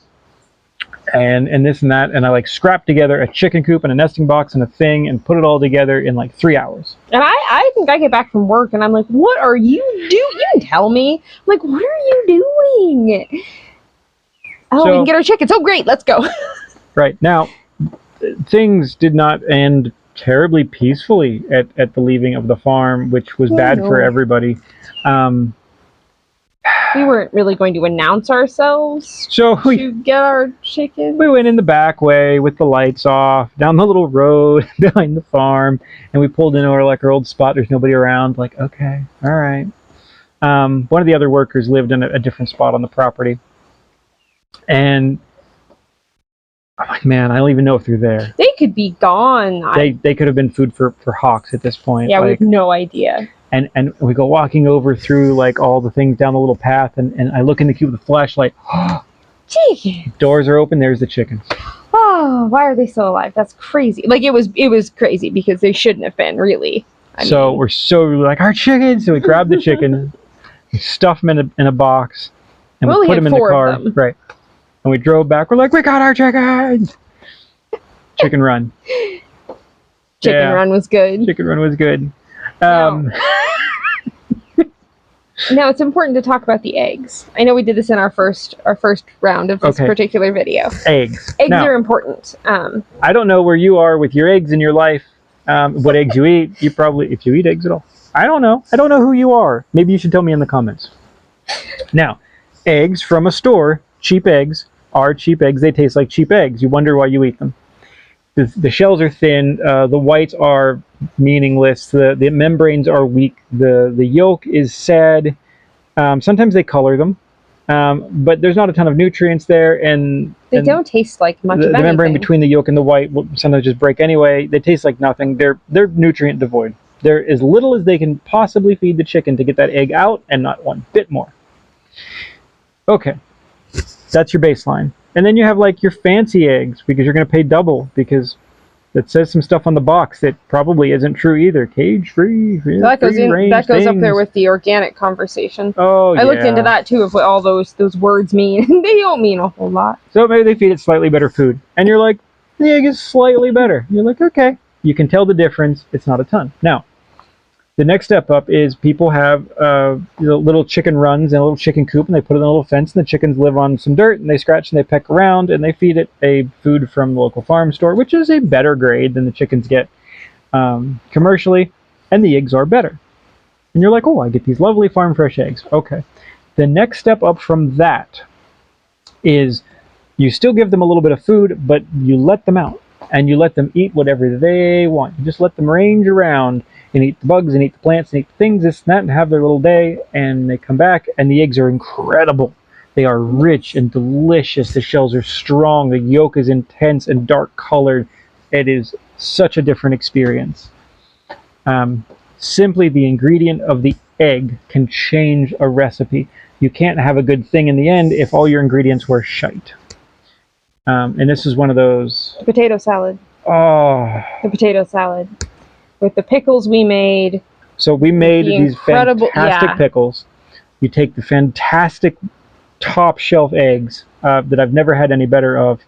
and this and that, and I like scrap together a chicken coop and a nesting box and a thing and put it all together in like 3 hours. And I think I get back from work and I'm like, what are you doing? You can tell me. I'm like, what are you doing? Oh, we can get our chickens. Oh, great. Let's go. Right. Now, things did not end terribly peacefully at the leaving of the farm, which was bad for everybody. We weren't really going to announce ourselves to get our chicken. We went in the back way with the lights off, down the little road behind the farm, and we pulled into our old spot. There's nobody around. Like, okay, all right. One of the other workers lived in a different spot on the property. And I'm like, man, I don't even know if they're there. They could be gone. They could have been food for hawks at this point. Yeah, we have no idea. And we go walking over through like all the things down the little path, and I look in the cube with a flashlight. Chicken. Doors are open. There's the chickens. Oh, why are they still alive? That's crazy. Like it was crazy because they shouldn't have been really. We're so like our chickens. So we grab the chicken, we stuff them in a box, and we put them in the car. Right. And we drove back. We're like, we got our chickens. Chicken Run. Chicken Run was good. Chicken Run was good. Now it's important to talk about the eggs. I know we did this in our first round of this particular video. Eggs. Eggs are important. I don't know where you are with your eggs in your life. What eggs you eat. You probably, if you eat eggs at all. I don't know. I don't know who you are. Maybe you should tell me in the comments. Now, eggs from a store, cheap eggs, are cheap eggs. They taste like cheap eggs. You wonder why you eat them. The shells are thin. The whites are meaningless. The membranes are weak. The yolk is sad. Sometimes they color them, but there's not a ton of nutrients there, and they don't taste like much of anything. The membrane between the yolk and the white will sometimes just break anyway. They taste like nothing. They're nutrient devoid. They're as little as they can possibly feed the chicken to get that egg out, and not one bit more. Okay, that's your baseline. And then you have like your fancy eggs, because you're going to pay double, because it says some stuff on the box that probably isn't true either. Cage free. That goes up there with the organic conversation. Oh, I looked into that too, of what all those words mean. They don't mean a whole lot. So maybe they feed it slightly better food, and you're like, the egg is slightly better. You're like, okay, you can tell the difference. It's not a ton. Now, the next step up is people have little chicken runs and a little chicken coop, and they put it in a little fence, and the chickens live on some dirt, and they scratch and they peck around, and they feed it a food from the local farm store, which is a better grade than the chickens get commercially, and the eggs are better. And you're like, oh, I get these lovely farm fresh eggs. Okay. The next step up from that is you still give them a little bit of food, but you let them out, and you let them eat whatever they want. You just let them range around and eat the bugs and eat the plants and eat the things, this and that, and have their little day, and they come back, and the eggs are incredible. They are rich and delicious. The shells are strong. The yolk is intense and dark colored. It is such a different experience. Simply the ingredient of the egg can change a recipe. You can't have a good thing in the end if all your ingredients were shite. And this is one of those. Potato salad. Oh. The potato salad. with the pickles we made. So we made The these incredible- fantastic yeah. pickles. You take the fantastic top shelf eggs that I've never had any better of.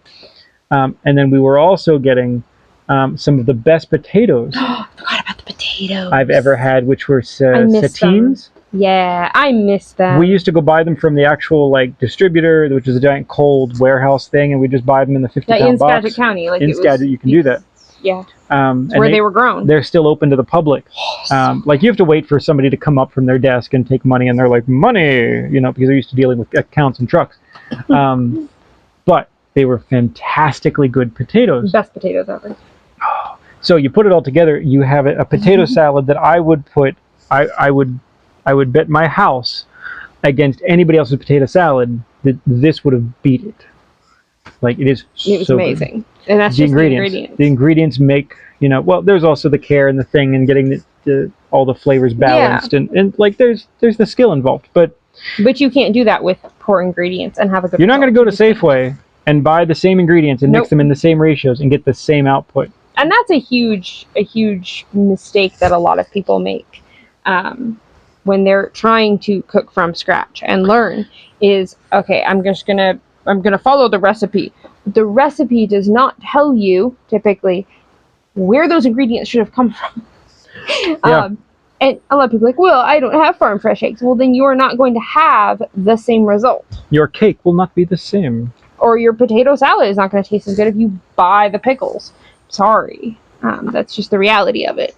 And then we were also getting some of the best potatoes I forgot about the potatoes. I've ever had, which were I miss satines. Yeah, I miss them. We used to go buy them from the actual like distributor, which is a giant cold warehouse thing, and we just buy them in the 50-pound in box. Skagit County. Like In Skagit, you can do that. Yeah, And where they were grown. They're still open to the public. Like you have to wait for somebody to come up from their desk and take money, and they're like, money, you know, because they're used to dealing with accounts and trucks. But they were fantastically good potatoes. Best potatoes ever. So you put it all together, you have a potato salad that I would put, I would bet my house against anybody else's potato salad that this would have beat it. Like it was so amazing. And that's the just ingredients. The ingredients make, you know, well, there's also the care and the thing and getting all the flavors balanced, and like there's the skill involved. But you can't do that with poor ingredients and have a good. You're not going to go to Safeway and buy the same ingredients and mix them in the same ratios and get the same output. And that's a huge mistake that a lot of people make when they're trying to cook from scratch and learn. Is okay. I'm gonna follow the recipe. The recipe does not tell you typically where those ingredients should have come from. Yeah. And a lot of people are like, well, I don't have farm fresh eggs. Well, then you are not going to have the same result. Your cake will not be the same. Or your potato salad is not going to taste as good if you buy the pickles. Sorry. That's just the reality of it.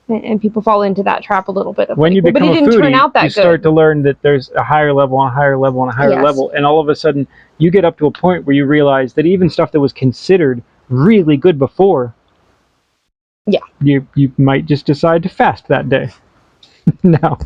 And people fall into that trap a little bit. Of when you become a foodie, you good. start to learn that there's a higher level and a higher level and a higher level. And all of a sudden, you get up to a point where you realize that even stuff that was considered really good before, you might just decide to fast that day. No.